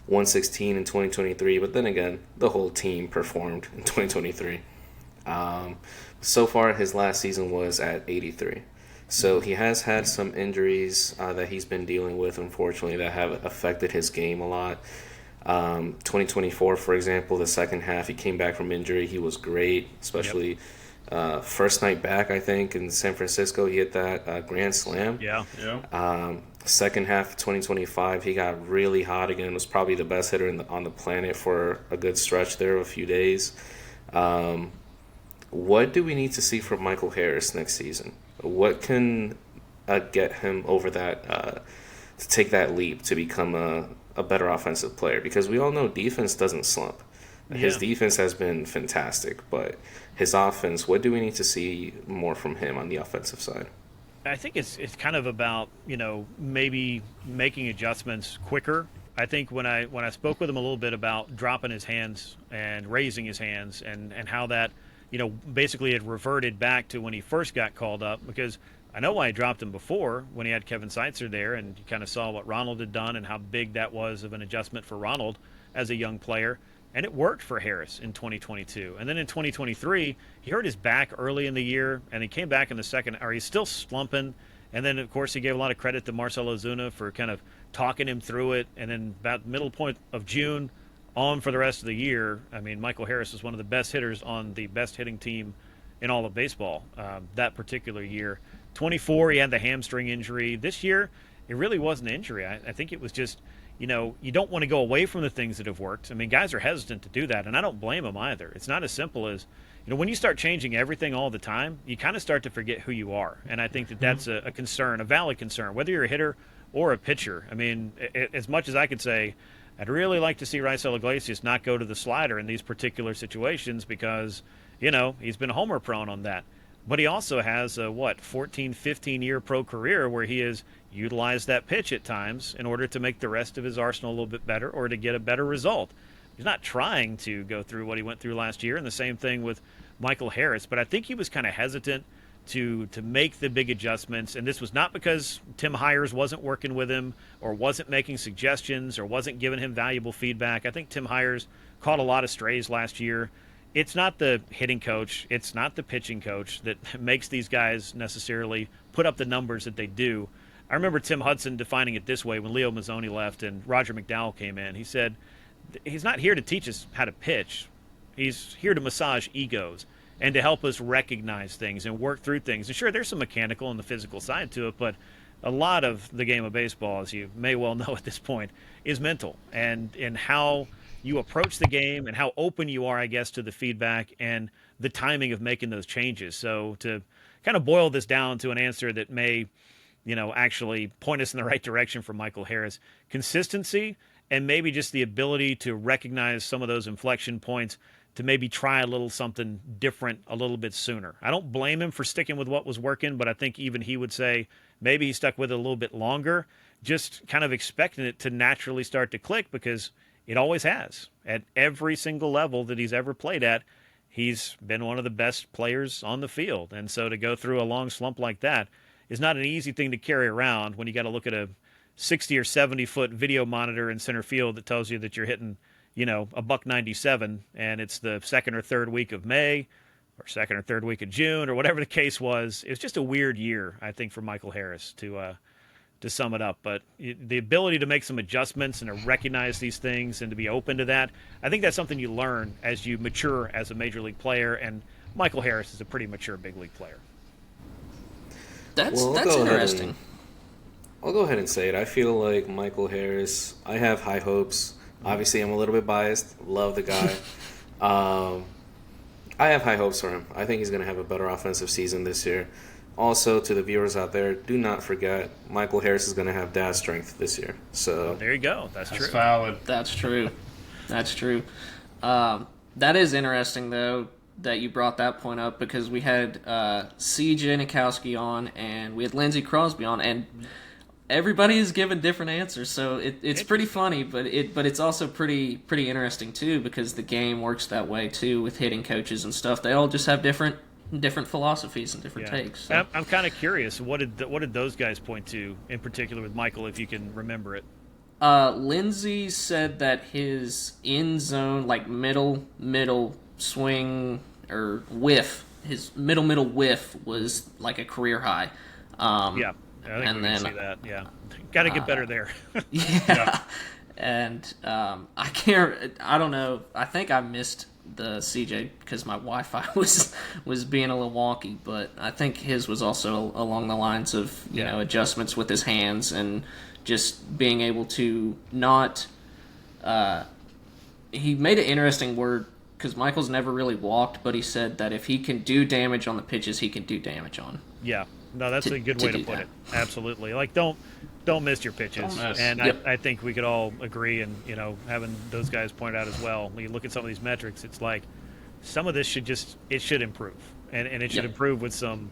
116 in 2023. But then again, the whole team performed in 2023. So far, his last season was at 83. So he has had some injuries that he's been dealing with, unfortunately, that have affected his game a lot. 2024, for example, the second half, he came back from injury. He was great, especially first night back, I think, in San Francisco. He hit that grand slam. Yeah. Second half of 2025, he got really hot again. Was probably the best hitter on the planet for a good stretch there of a few days. What do we need to see from Michael Harris next season? What can get him over that, to take that leap to become a better offensive player? Because we all know defense doesn't slump. His defense has been fantastic, but his offense, what do we need to see more from him on the offensive side? I think it's kind of about, maybe making adjustments quicker. I think when I spoke with him a little bit about dropping his hands and raising his hands and how that, basically had reverted back to when he first got called up, because I know why he dropped him before when he had Kevin Seitzer there, and you kind of saw what Ronald had done and how big that was of an adjustment for Ronald as a young player. And it worked for Harris in 2022. And then in 2023, he hurt his back early in the year, and he came back in the second, or he's still slumping. And then, of course, he gave a lot of credit to Marcelo Zuna for kind of talking him through it. And then about middle point of June on for the rest of the year, I mean, Michael Harris was one of the best hitters on the best hitting team in all of baseball that particular year. 24, he had the hamstring injury. This year, it really wasn't an injury. I think it was just, you don't want to go away from the things that have worked. I mean, guys are hesitant to do that, and I don't blame them either. It's not as simple as, when you start changing everything all the time, you kind of start to forget who you are. And I think that that's a concern, a valid concern, whether you're a hitter or a pitcher. I mean, as much as I could say, I'd really like to see Raisel Iglesias not go to the slider in these particular situations because, he's been homer prone on that. But he also has a, 14, 15-year pro career where he has utilized that pitch at times in order to make the rest of his arsenal a little bit better or to get a better result. He's not trying to go through what he went through last year, and the same thing with Michael Harris. But I think he was kind of hesitant to make the big adjustments, and this was not because Tim Hires wasn't working with him or wasn't making suggestions or wasn't giving him valuable feedback. I think Tim Hires caught a lot of strays last year. It's not the hitting coach, it's not the pitching coach that makes these guys necessarily put up the numbers that they do. I remember Tim Hudson defining it this way when Leo Mazzoni left and Roger McDowell came in. He said, he's not here to teach us how to pitch. He's here to massage egos and to help us recognize things and work through things. And sure, there's some mechanical and the physical side to it, but a lot of the game of baseball, as you may well know at this point, is mental and in how you approach the game and how open you are, I guess, to the feedback and the timing of making those changes. So to kind of boil this down to an answer that may, actually point us in the right direction for Michael Harris, consistency and maybe just the ability to recognize some of those inflection points to maybe try a little something different a little bit sooner. I don't blame him for sticking with what was working, but I think even he would say maybe he stuck with it a little bit longer, just kind of expecting it to naturally start to click because it always has. At every single level that he's ever played at, he's been one of the best players on the field. And so to go through a long slump like that is not an easy thing to carry around when you got to look at a 60 or 70-foot video monitor in center field that tells you that you're hitting, a $197, and it's the second or third week of May or second or third week of June or whatever the case was. It was just a weird year, I think, for Michael Harris to sum it up. But the ability to make some adjustments and to recognize these things and to be open to that, I think that's something you learn as you mature as a major league player, and Michael Harris is a pretty mature big league player. That's interesting. I'll go ahead and say it. I feel like Michael Harris, I have high hopes. Obviously, I'm a little bit biased. Love the guy. I have high hopes for him. I think he's going to have a better offensive season this year. Also, to the viewers out there, do not forget Michael Harris is going to have dad strength this year. So there you go. That's true. Valid. That's true. That's true. That is interesting, though, that you brought that point up because we had C.J. Nikowski on and we had Lindsey Crosby on, and everybody is giving different answers, so it's pretty funny, but it's also pretty interesting too because the game works that way too with hitting coaches and stuff. They all just have different philosophies and different takes. So. I'm kind of curious. What did those guys point to in particular with Michael, if you can remember it? Lindsey said that his in zone, like middle swing or whiff, his middle whiff was like a career high. Yeah. I think we can see that. Yeah, got to get better there. Yeah, and I don't know. I think I missed the CJ because my Wi-Fi was being a little wonky, but I think his was also along the lines of adjustments with his hands and just being able to not. He made an interesting word because Michael's never really walked, but he said that if he can do damage on the pitches, he can do damage on. Yeah. No, that's a good way to put it. Absolutely. Like, don't miss your pitches. And yep. I think we could all agree, and having those guys point out as well. When you look at some of these metrics, it's like some of this should improve, and it should improve with some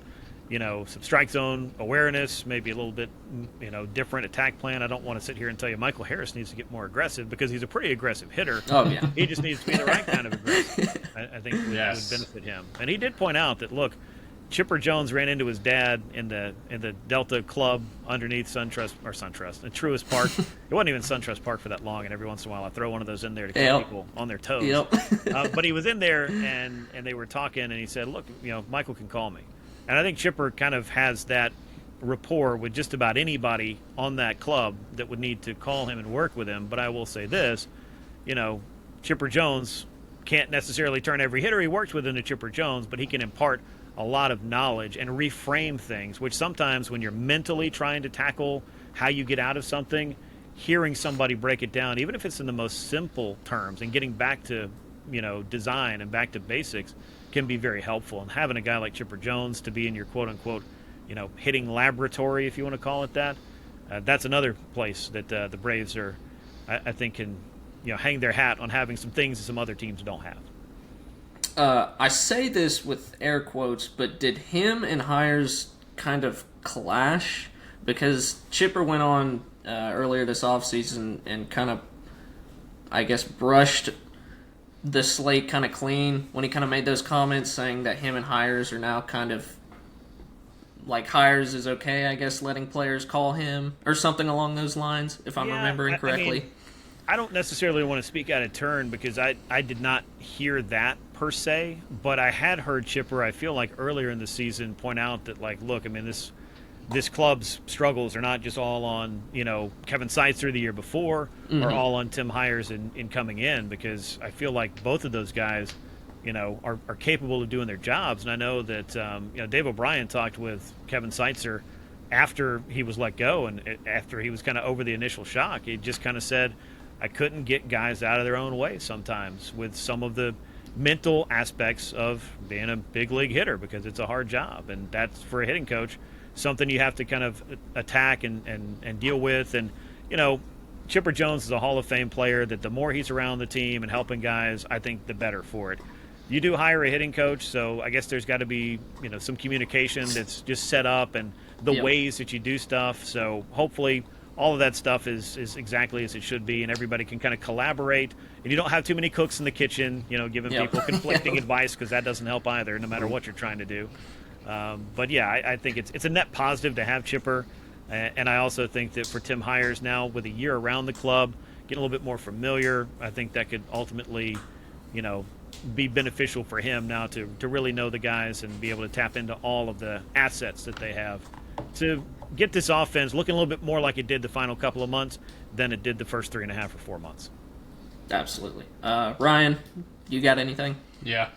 some strike zone awareness, maybe a little bit, different attack plan. I don't want to sit here and tell you Michael Harris needs to get more aggressive because he's a pretty aggressive hitter. Oh, yeah. He just needs to be the right kind of aggressive. I think would benefit him. And he did point out that, look, Chipper Jones ran into his dad in the Delta Club underneath Truist Park. It wasn't even SunTrust Park for that long, and every once in a while I throw one of those in there to keep people on their toes. Yep. But he was in there, and they were talking, and he said, look, Michael can call me. And I think Chipper kind of has that rapport with just about anybody on that club that would need to call him and work with him. But I will say this, Chipper Jones can't necessarily turn every hitter he works with into Chipper Jones, but he can impart a lot of knowledge and reframe things, which sometimes when you're mentally trying to tackle how you get out of something, hearing somebody break it down, even if it's in the most simple terms, and getting back to, design and back to basics can be very helpful. And having a guy like Chipper Jones to be in your quote-unquote, hitting laboratory, if you want to call it that, that's another place that the Braves are, I think, can, hang their hat on having some things that some other teams don't have. I say this with air quotes, but did him and Hires kind of clash? Because Chipper went on earlier this offseason and kind of, I guess, brushed the slate kind of clean when he kind of made those comments saying that him and Hires are now kind of like Hires is okay, I guess, letting players call him or something along those lines, if I'm remembering correctly. I don't necessarily want to speak out of turn because I did not hear that per se, but I had heard Chipper, I feel like earlier in the season, point out that, like, look, I mean, this club's struggles are not just all on, Kevin Seitzer the year before or all on Tim Hires in coming in, because I feel like both of those guys, are capable of doing their jobs. And I know that, Dave O'Brien talked with Kevin Seitzer after he was let go and after he was kind of over the initial shock. He just kind of said, I couldn't get guys out of their own way sometimes with some of the mental aspects of being a big league hitter, because it's a hard job. And that's, for a hitting coach, something you have to kind of attack and deal with. And, Chipper Jones is a Hall of Fame player that the more he's around the team and helping guys, I think the better for it. You do hire a hitting coach, so I guess there's got to be, some communication that's just set up and the ways that you do stuff. So hopefully all of that stuff is exactly as it should be, and everybody can kind of collaborate, and you don't have too many cooks in the kitchen, giving people conflicting advice, because that doesn't help either, no matter what you're trying to do. But yeah, I think it's a net positive to have Chipper, and I also think that for Tim Hires now, with a year around the club, getting a little bit more familiar, I think that could ultimately, be beneficial for him now to really know the guys and be able to tap into all of the assets that they have to get this offense looking a little bit more like it did the final couple of months than it did the first 3.5 or 4 months. Absolutely. Ryan, you got anything? Yeah.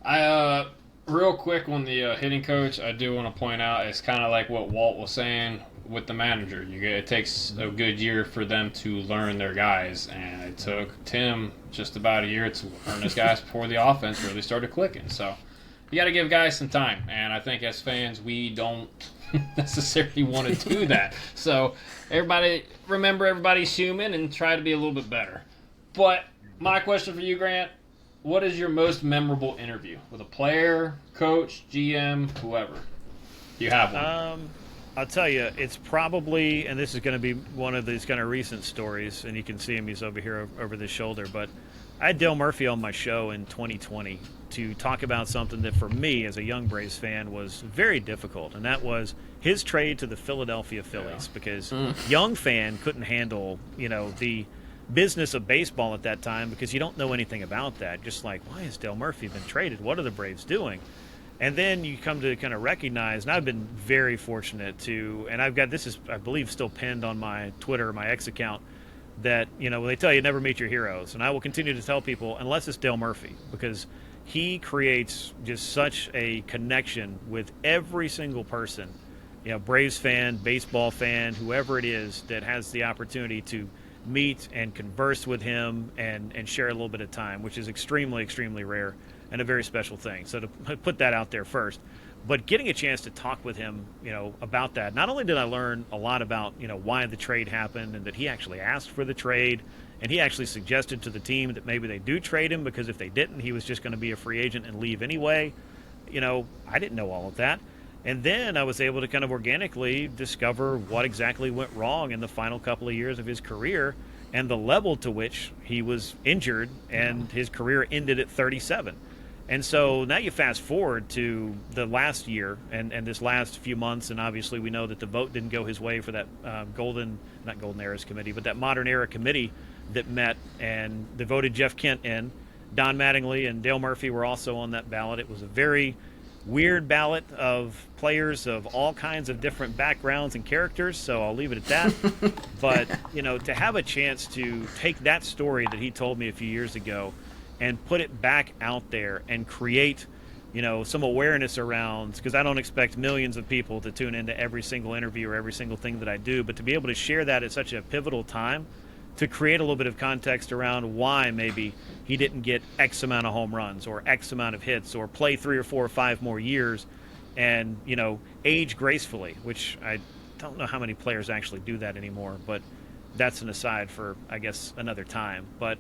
I real quick on the hitting coach, I do want to point out it's kind of like what Walt was saying with the manager. It takes a good year for them to learn their guys, and it took Tim just about a year to learn his guys before the offense really started clicking. So you got to give guys some time, and I think as fans we don't necessarily want to do that. So everybody's human and try to be a little bit better. But my question for you, Grant, what is your most memorable interview with a player, coach, GM, whoever? You have one. I'll tell you, it's probably, and this is going to be one of these kind of recent stories, and you can see him, he's over here over the shoulder, but I had Dale Murphy on my show in 2020 to talk about something that for me as a young Braves fan was very difficult, and that was his trade to the Philadelphia Phillies, because young fan couldn't handle, the business of baseball at that time, because you don't know anything about that. Just like, why has Dale Murphy been traded? What are the Braves doing? And then you come to kind of recognize, and I've been very fortunate to, and I've got, this is, I believe, still pinned on my Twitter, my X account, that, when they tell you never meet your heroes. And I will continue to tell people, unless it's Dale Murphy, because he creates just such a connection with every single person, Braves fan, baseball fan, whoever it is that has the opportunity to meet and converse with him and share a little bit of time, which is extremely, extremely rare and a very special thing. So to put that out there first. But getting a chance to talk with him, about that, not only did I learn a lot about, why the trade happened and that he actually asked for the trade, and he actually suggested to the team that maybe they do trade him, because if they didn't, he was just going to be a free agent and leave anyway. I didn't know all of that. And then I was able to kind of organically discover what exactly went wrong in the final couple of years of his career and the level to which he was injured, and his career ended at 37. And so now you fast forward to the last year and this last few months, and obviously we know that the vote didn't go his way for that not Golden Eras Committee, but that Modern Era Committee that met, and they voted Jeff Kent in. Don Mattingly and Dale Murphy were also on that ballot. It was a very weird ballot of players of all kinds of different backgrounds and characters, so I'll leave it at that. But, to have a chance to take that story that he told me a few years ago and put it back out there and create, some awareness around, because I don't expect millions of people to tune into every single interview or every single thing that I do, but to be able to share that at such a pivotal time, to create a little bit of context around why maybe he didn't get X amount of home runs or X amount of hits or play 3 or 4 or 5 more years and, age gracefully, which I don't know how many players actually do that anymore, but that's an aside for, I guess, another time. But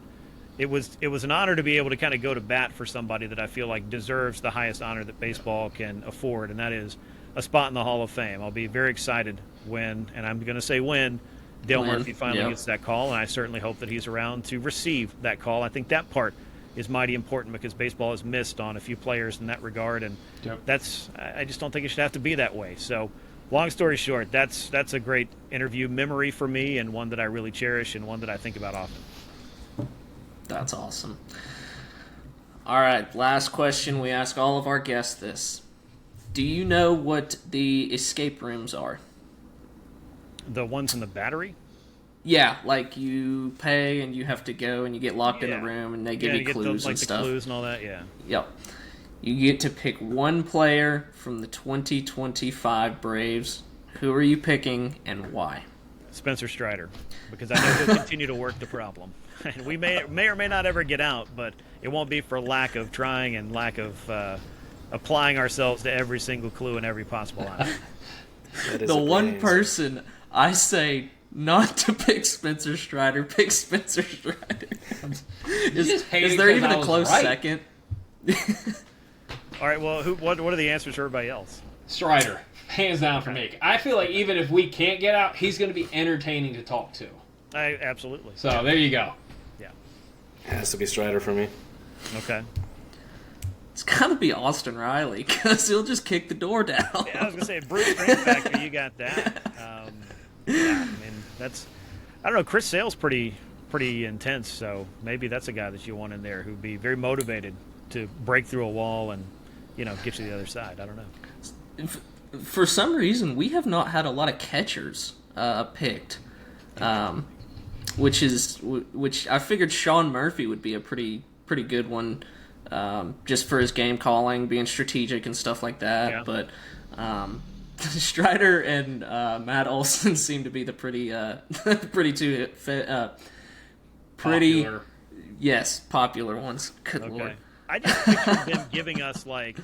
it was an honor to be able to kind of go to bat for somebody that I feel like deserves the highest honor that baseball can afford, and that is a spot in the Hall of Fame. I'll be very excited when, and I'm going to say when, Dale Murphy finally gets that call, and I certainly hope that he's around to receive that call. I think that part is mighty important because baseball has missed on a few players in that regard, and I just don't think it should have to be that way. So, long story short, that's a great interview memory for me, and one that I really cherish and one that I think about often. That's awesome. All right, last question. We ask all of our guests this. Do you know what the escape rooms are? The ones in the Battery? Yeah, like you pay and you have to go and you get locked in a room and they give you clues and stuff. The clues and all that, yeah. Yep. You get to pick one player from the 2025 Braves. Who are you picking and why? Spencer Strider, because I know he'll continue to work the problem. And we may or may not ever get out, but it won't be for lack of trying and lack of applying ourselves to every single clue and every possible answer. The one person I say not to pick Spencer Strider, pick Spencer Strider. Is there even a close second? All right, well, what are the answers for everybody else? Strider, hands down for me. I feel like even if we can't get out, he's going to be entertaining to talk to. Absolutely. So there you go. Yeah. It has to be Strider for me. Okay. It's got to be Austin Riley because he'll just kick the door down. Yeah, I was going to say, Bruce Grant Factor, you got that. Yeah, I mean, that's, I don't know, Chris Sale's pretty intense, so maybe that's a guy that you want in there who'd be very motivated to break through a wall and, get you to the other side. I don't know. For some reason, we have not had a lot of catchers picked, which I figured Sean Murphy would be a pretty good one, just for his game calling, being strategic and stuff like that. Yeah. But Strider and Matt Olson seem to be the pretty popular. Yes, popular ones. Good Lord. I just pictured them giving us like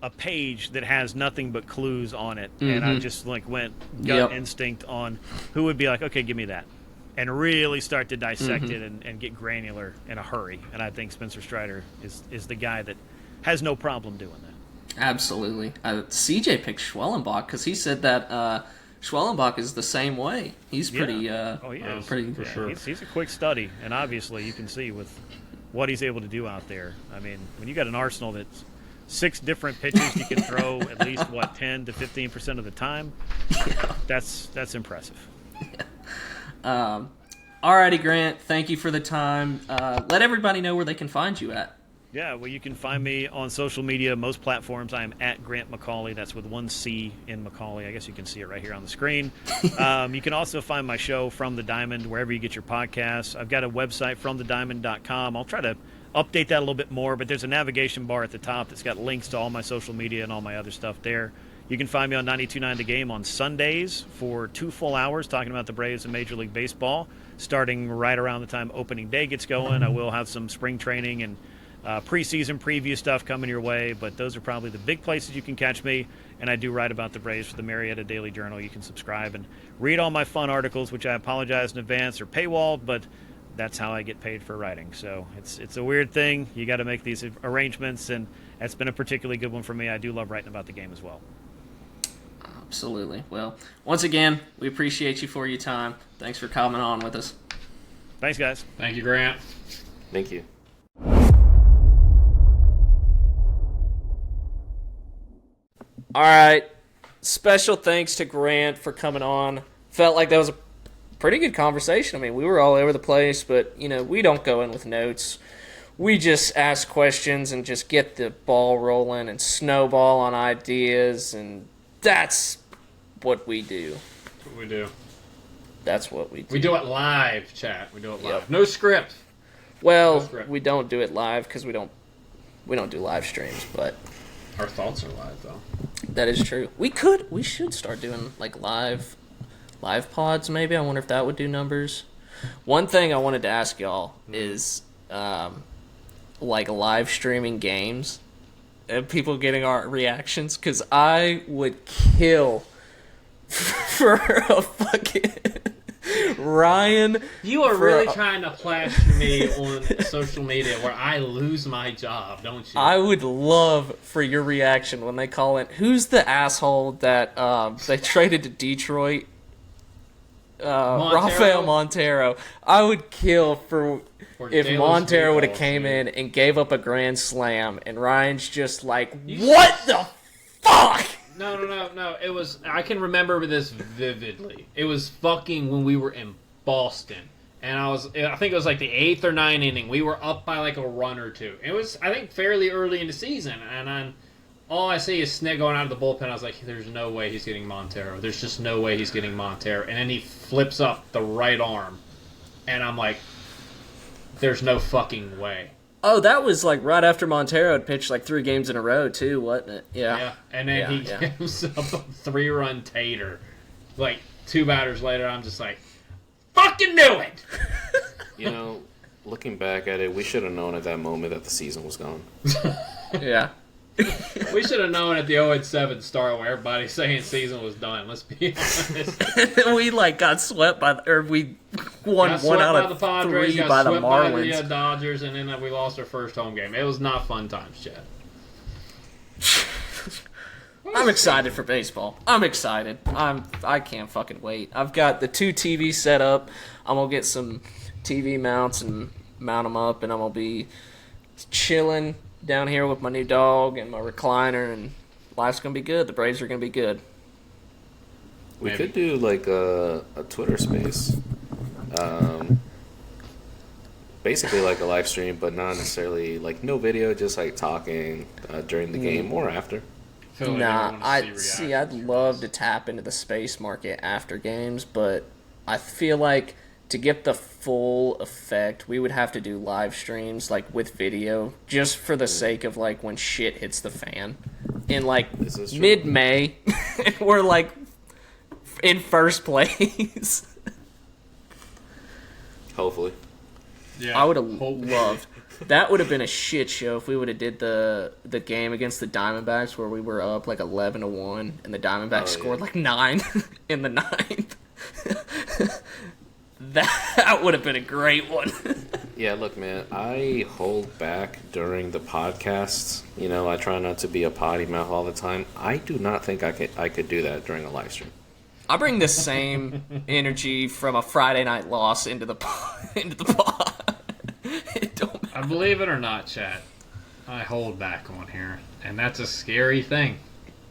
a page that has nothing but clues on it, and I just went gut instinct on who would be like, okay, give me that, and really start to dissect it and get granular in a hurry. And I think Spencer Strider is the guy that has no problem doing that. Absolutely. CJ picked Schwellenbach because he said that Schwellenbach is the same way. He's pretty. He is. Pretty for sure. He's a quick study, and obviously you can see with what he's able to do out there. I mean, when you got an arsenal that's 6 different pitches you can throw at least 10 to 15% of the time, that's impressive. Yeah. Alrighty, Grant. Thank you for the time. Let everybody know where they can find you at. Yeah, well, you can find me on social media, most platforms. I am at Grant McAuley. That's with 1 C in McAuley. I guess you can see it right here on the screen. You can also find my show, From the Diamond, wherever you get your podcasts. I've got a website, FromTheDiamond.com. I'll try to update that a little bit more, but there's a navigation bar at the top that's got links to all my social media and all my other stuff there. You can find me on 92.9 The Game on Sundays for 2 full hours talking about the Braves and Major League Baseball, starting right around the time opening day gets going. I will have some spring training and preseason preview stuff coming your way, but those are probably the big places you can catch me. And I do write about the Braves for the Marietta Daily Journal. You can subscribe and read all my fun articles, which I apologize in advance are paywalled, but that's how I get paid for writing. So it's a weird thing. You got to make these arrangements, and that's been a particularly good one for me. I do love writing about the game as well. Absolutely. Well, once again, we appreciate you for your time. Thanks for coming on with us. Thanks, guys. Thank you, Grant. Thank you. All right. Special thanks to Grant for coming on. Felt like that was a pretty good conversation. I mean, we were all over the place, but, we don't go in with notes. We just ask questions and just get the ball rolling and snowball on ideas, and that's what we do. That's what we do. That's what we do. We do it live, chat. We do it live. Yep. No script. Well, No script. we don't do it live because we don't do live streams, but Our thoughts are live, though. that is true. We should start doing like live pods maybe. I wonder if that would do numbers. One thing I wanted to ask y'all is like live streaming games and people getting our reactions, because I would kill for a fucking Ryan. You are really trying to plaster me on social media where I lose my job, don't you? I would love for your reaction when they call in. Who's the asshole that they traded to Detroit? Rafael Montero. I would kill for if Dallas Montero would have Meatballs, came dude. in and gave up a grand slam, and Ryan's just like, what the fuck? No. It was. I can remember this vividly. It was fucking when we were in Boston, and I think it was like the 8th or 9th inning. We were up by like a run or two. It was, I think, fairly early in the season, and all I see is Snit going out of the bullpen. I was like, there's no way he's getting Montero. There's just no way he's getting Montero. And then he flips up the right arm, and I'm like, there's no fucking way. Oh, that was like right after Montero had pitched like 3 games in a row too, wasn't it? Yeah, and then he gives up a 3-run tater. Like 2 batters later, I'm just like, fucking knew it. Looking back at it, we should have known at that moment that the season was gone. Yeah. We should have known at the 0-7 start where everybody's saying season was done. Let's be honest. And then we like got swept we won Got one swept out by of the Padres, 3 got by the swept by the Marlins. Dodgers, and then we lost our first home game. It was not fun times, Chad. I'm excited for baseball. I'm excited. I can't fucking wait. I've got the 2 TVs set up. I'm gonna get some TV mounts and mount them up, and I'm gonna be chilling down here with my new dog and my recliner, and life's gonna be good. The Braves are gonna be good. We Maybe. could do like a Twitter space. Basically like a live stream, but not necessarily like no video, just like talking during the game or after. Feel like Nah, everyone wants to I'd reactions. love to tap into the space market after games, but I feel like to get the full effect, we would have to do live streams like with video, just for the sake of like when shit hits the fan in like This is true. mid-May, and we're like in first place. Hopefully. Yeah, I would have hopefully. loved. That would have been a shit show if we would have did the game against the Diamondbacks where we were up like 11-1 and the Diamondbacks scored like 9 in the 9th. That would have been a great one. Yeah, look, man, I hold back during the podcasts. I try not to be a potty mouth all the time. I do not think I could do that during a live stream. I bring the same energy from a Friday night loss into the pod. It don't matter. I believe it or not, Chad, I hold back on here, and that's a scary thing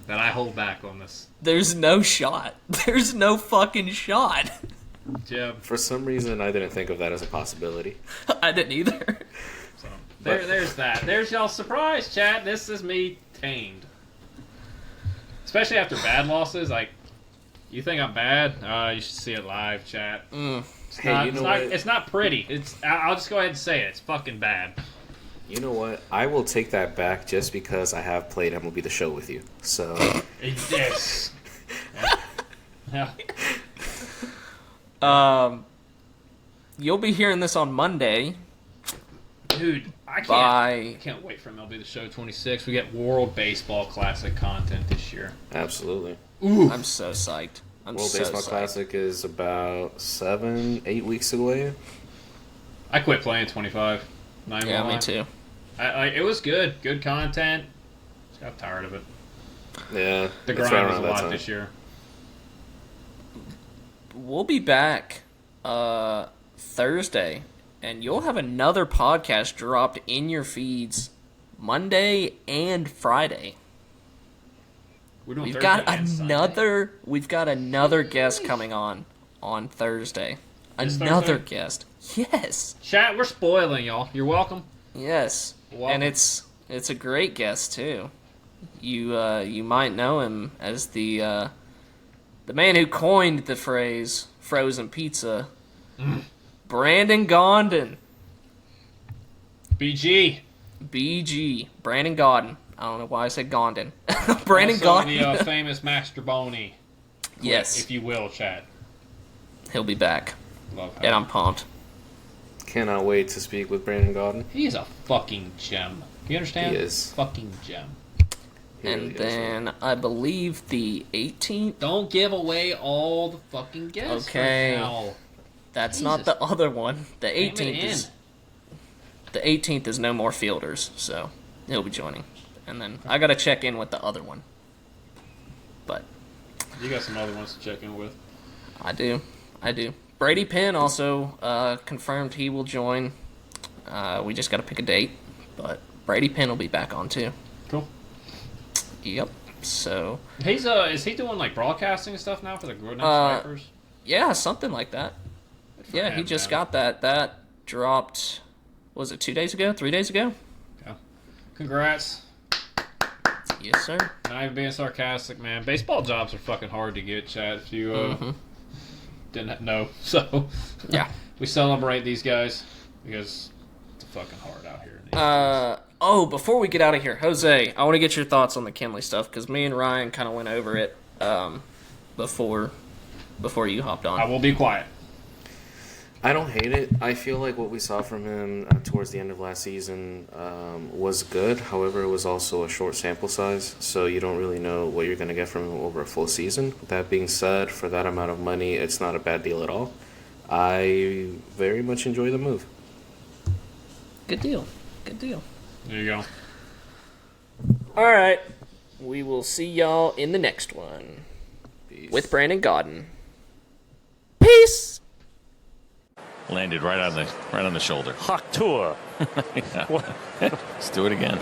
that I hold back on this. There's no shot. There's no fucking shot. Jeb. For some reason, I didn't think of that as a possibility. I didn't either. So there's that. There's y'all's surprise, Chad. This is me tamed. Especially after bad losses, like, you think I'm bad? You should see it live, chat. Hey, you know what? It's not pretty. I'll just go ahead and say it. It's fucking bad. You know what? I will take that back just because I have played MLB The Show with you. So, Yes. Yeah. You'll be hearing this on Monday. Dude, I Bye. can't wait for MLB The Show 26. We get World Baseball Classic content this year. absolutely. I'm so psyched. World so Baseball psyched. Classic is about 7-8 weeks away. I quit playing 25. Not even Yeah, gonna me lie. too. It was good. Good content. Just got tired of it. Yeah, The it's grind right was a around that lot time. this year. we'll be back Thursday, and you'll have another podcast dropped in your feeds Monday and Friday. We've got another guest coming on Thursday. Another guest. Yes. Chat, we're spoiling y'all. You're welcome. Yes. Welcome. And it's a great guest too. You might know him as the man who coined the phrase frozen pizza. Brandon Gondon. BG. Brandon Godden. I don't know why I said Gondon. Brandon Also Godden. the famous Master Boney. Yes. If you will, chat. He'll be back. Love him. And I'm pumped. Cannot wait to speak with Brandon Godden. He's a fucking gem. You understand? He is. Fucking gem. He And really is. then I believe the 18th. Don't give away all the fucking guests Okay. right now. That's not Jesus. the other one. The Name it 18th in. is the 18th is no more fielders, so he'll be joining. And then I gotta check in with the other one. But You got some other ones to check in with. I do. Brady Penn also confirmed he will join. We just gotta pick a date, but Brady Penn will be back on too. Cool. Yep. So He's is he doing like broadcasting and stuff now for the Gordon Snipers? yeah, something like that. Good for Yeah, him, he just man. got that. That dropped. Was it 2 days ago? 3 days ago? Yeah. Congrats. Yes, sir. Not even being sarcastic, man. Baseball jobs are fucking hard to get, Chad. If you didn't know, so Yeah. we celebrate these guys because it's fucking hard out here. In these Before we get out of here, Jose, I want to get your thoughts on the Kinley stuff because me and Ryan kind of went over it before you hopped I on. will be quiet. I don't hate it. I feel like what we saw from him towards the end of last season was good. However, it was also a short sample size, so you don't really know what you're going to get from him over a full season. That being said, for that amount of money, it's not a bad deal at all. I very much enjoy the move. Good deal. There you go. All right. We will see y'all in the next one Peace. with Brandon Godden. Peace. Landed right on the shoulder. Hawk tour. Let's do it again.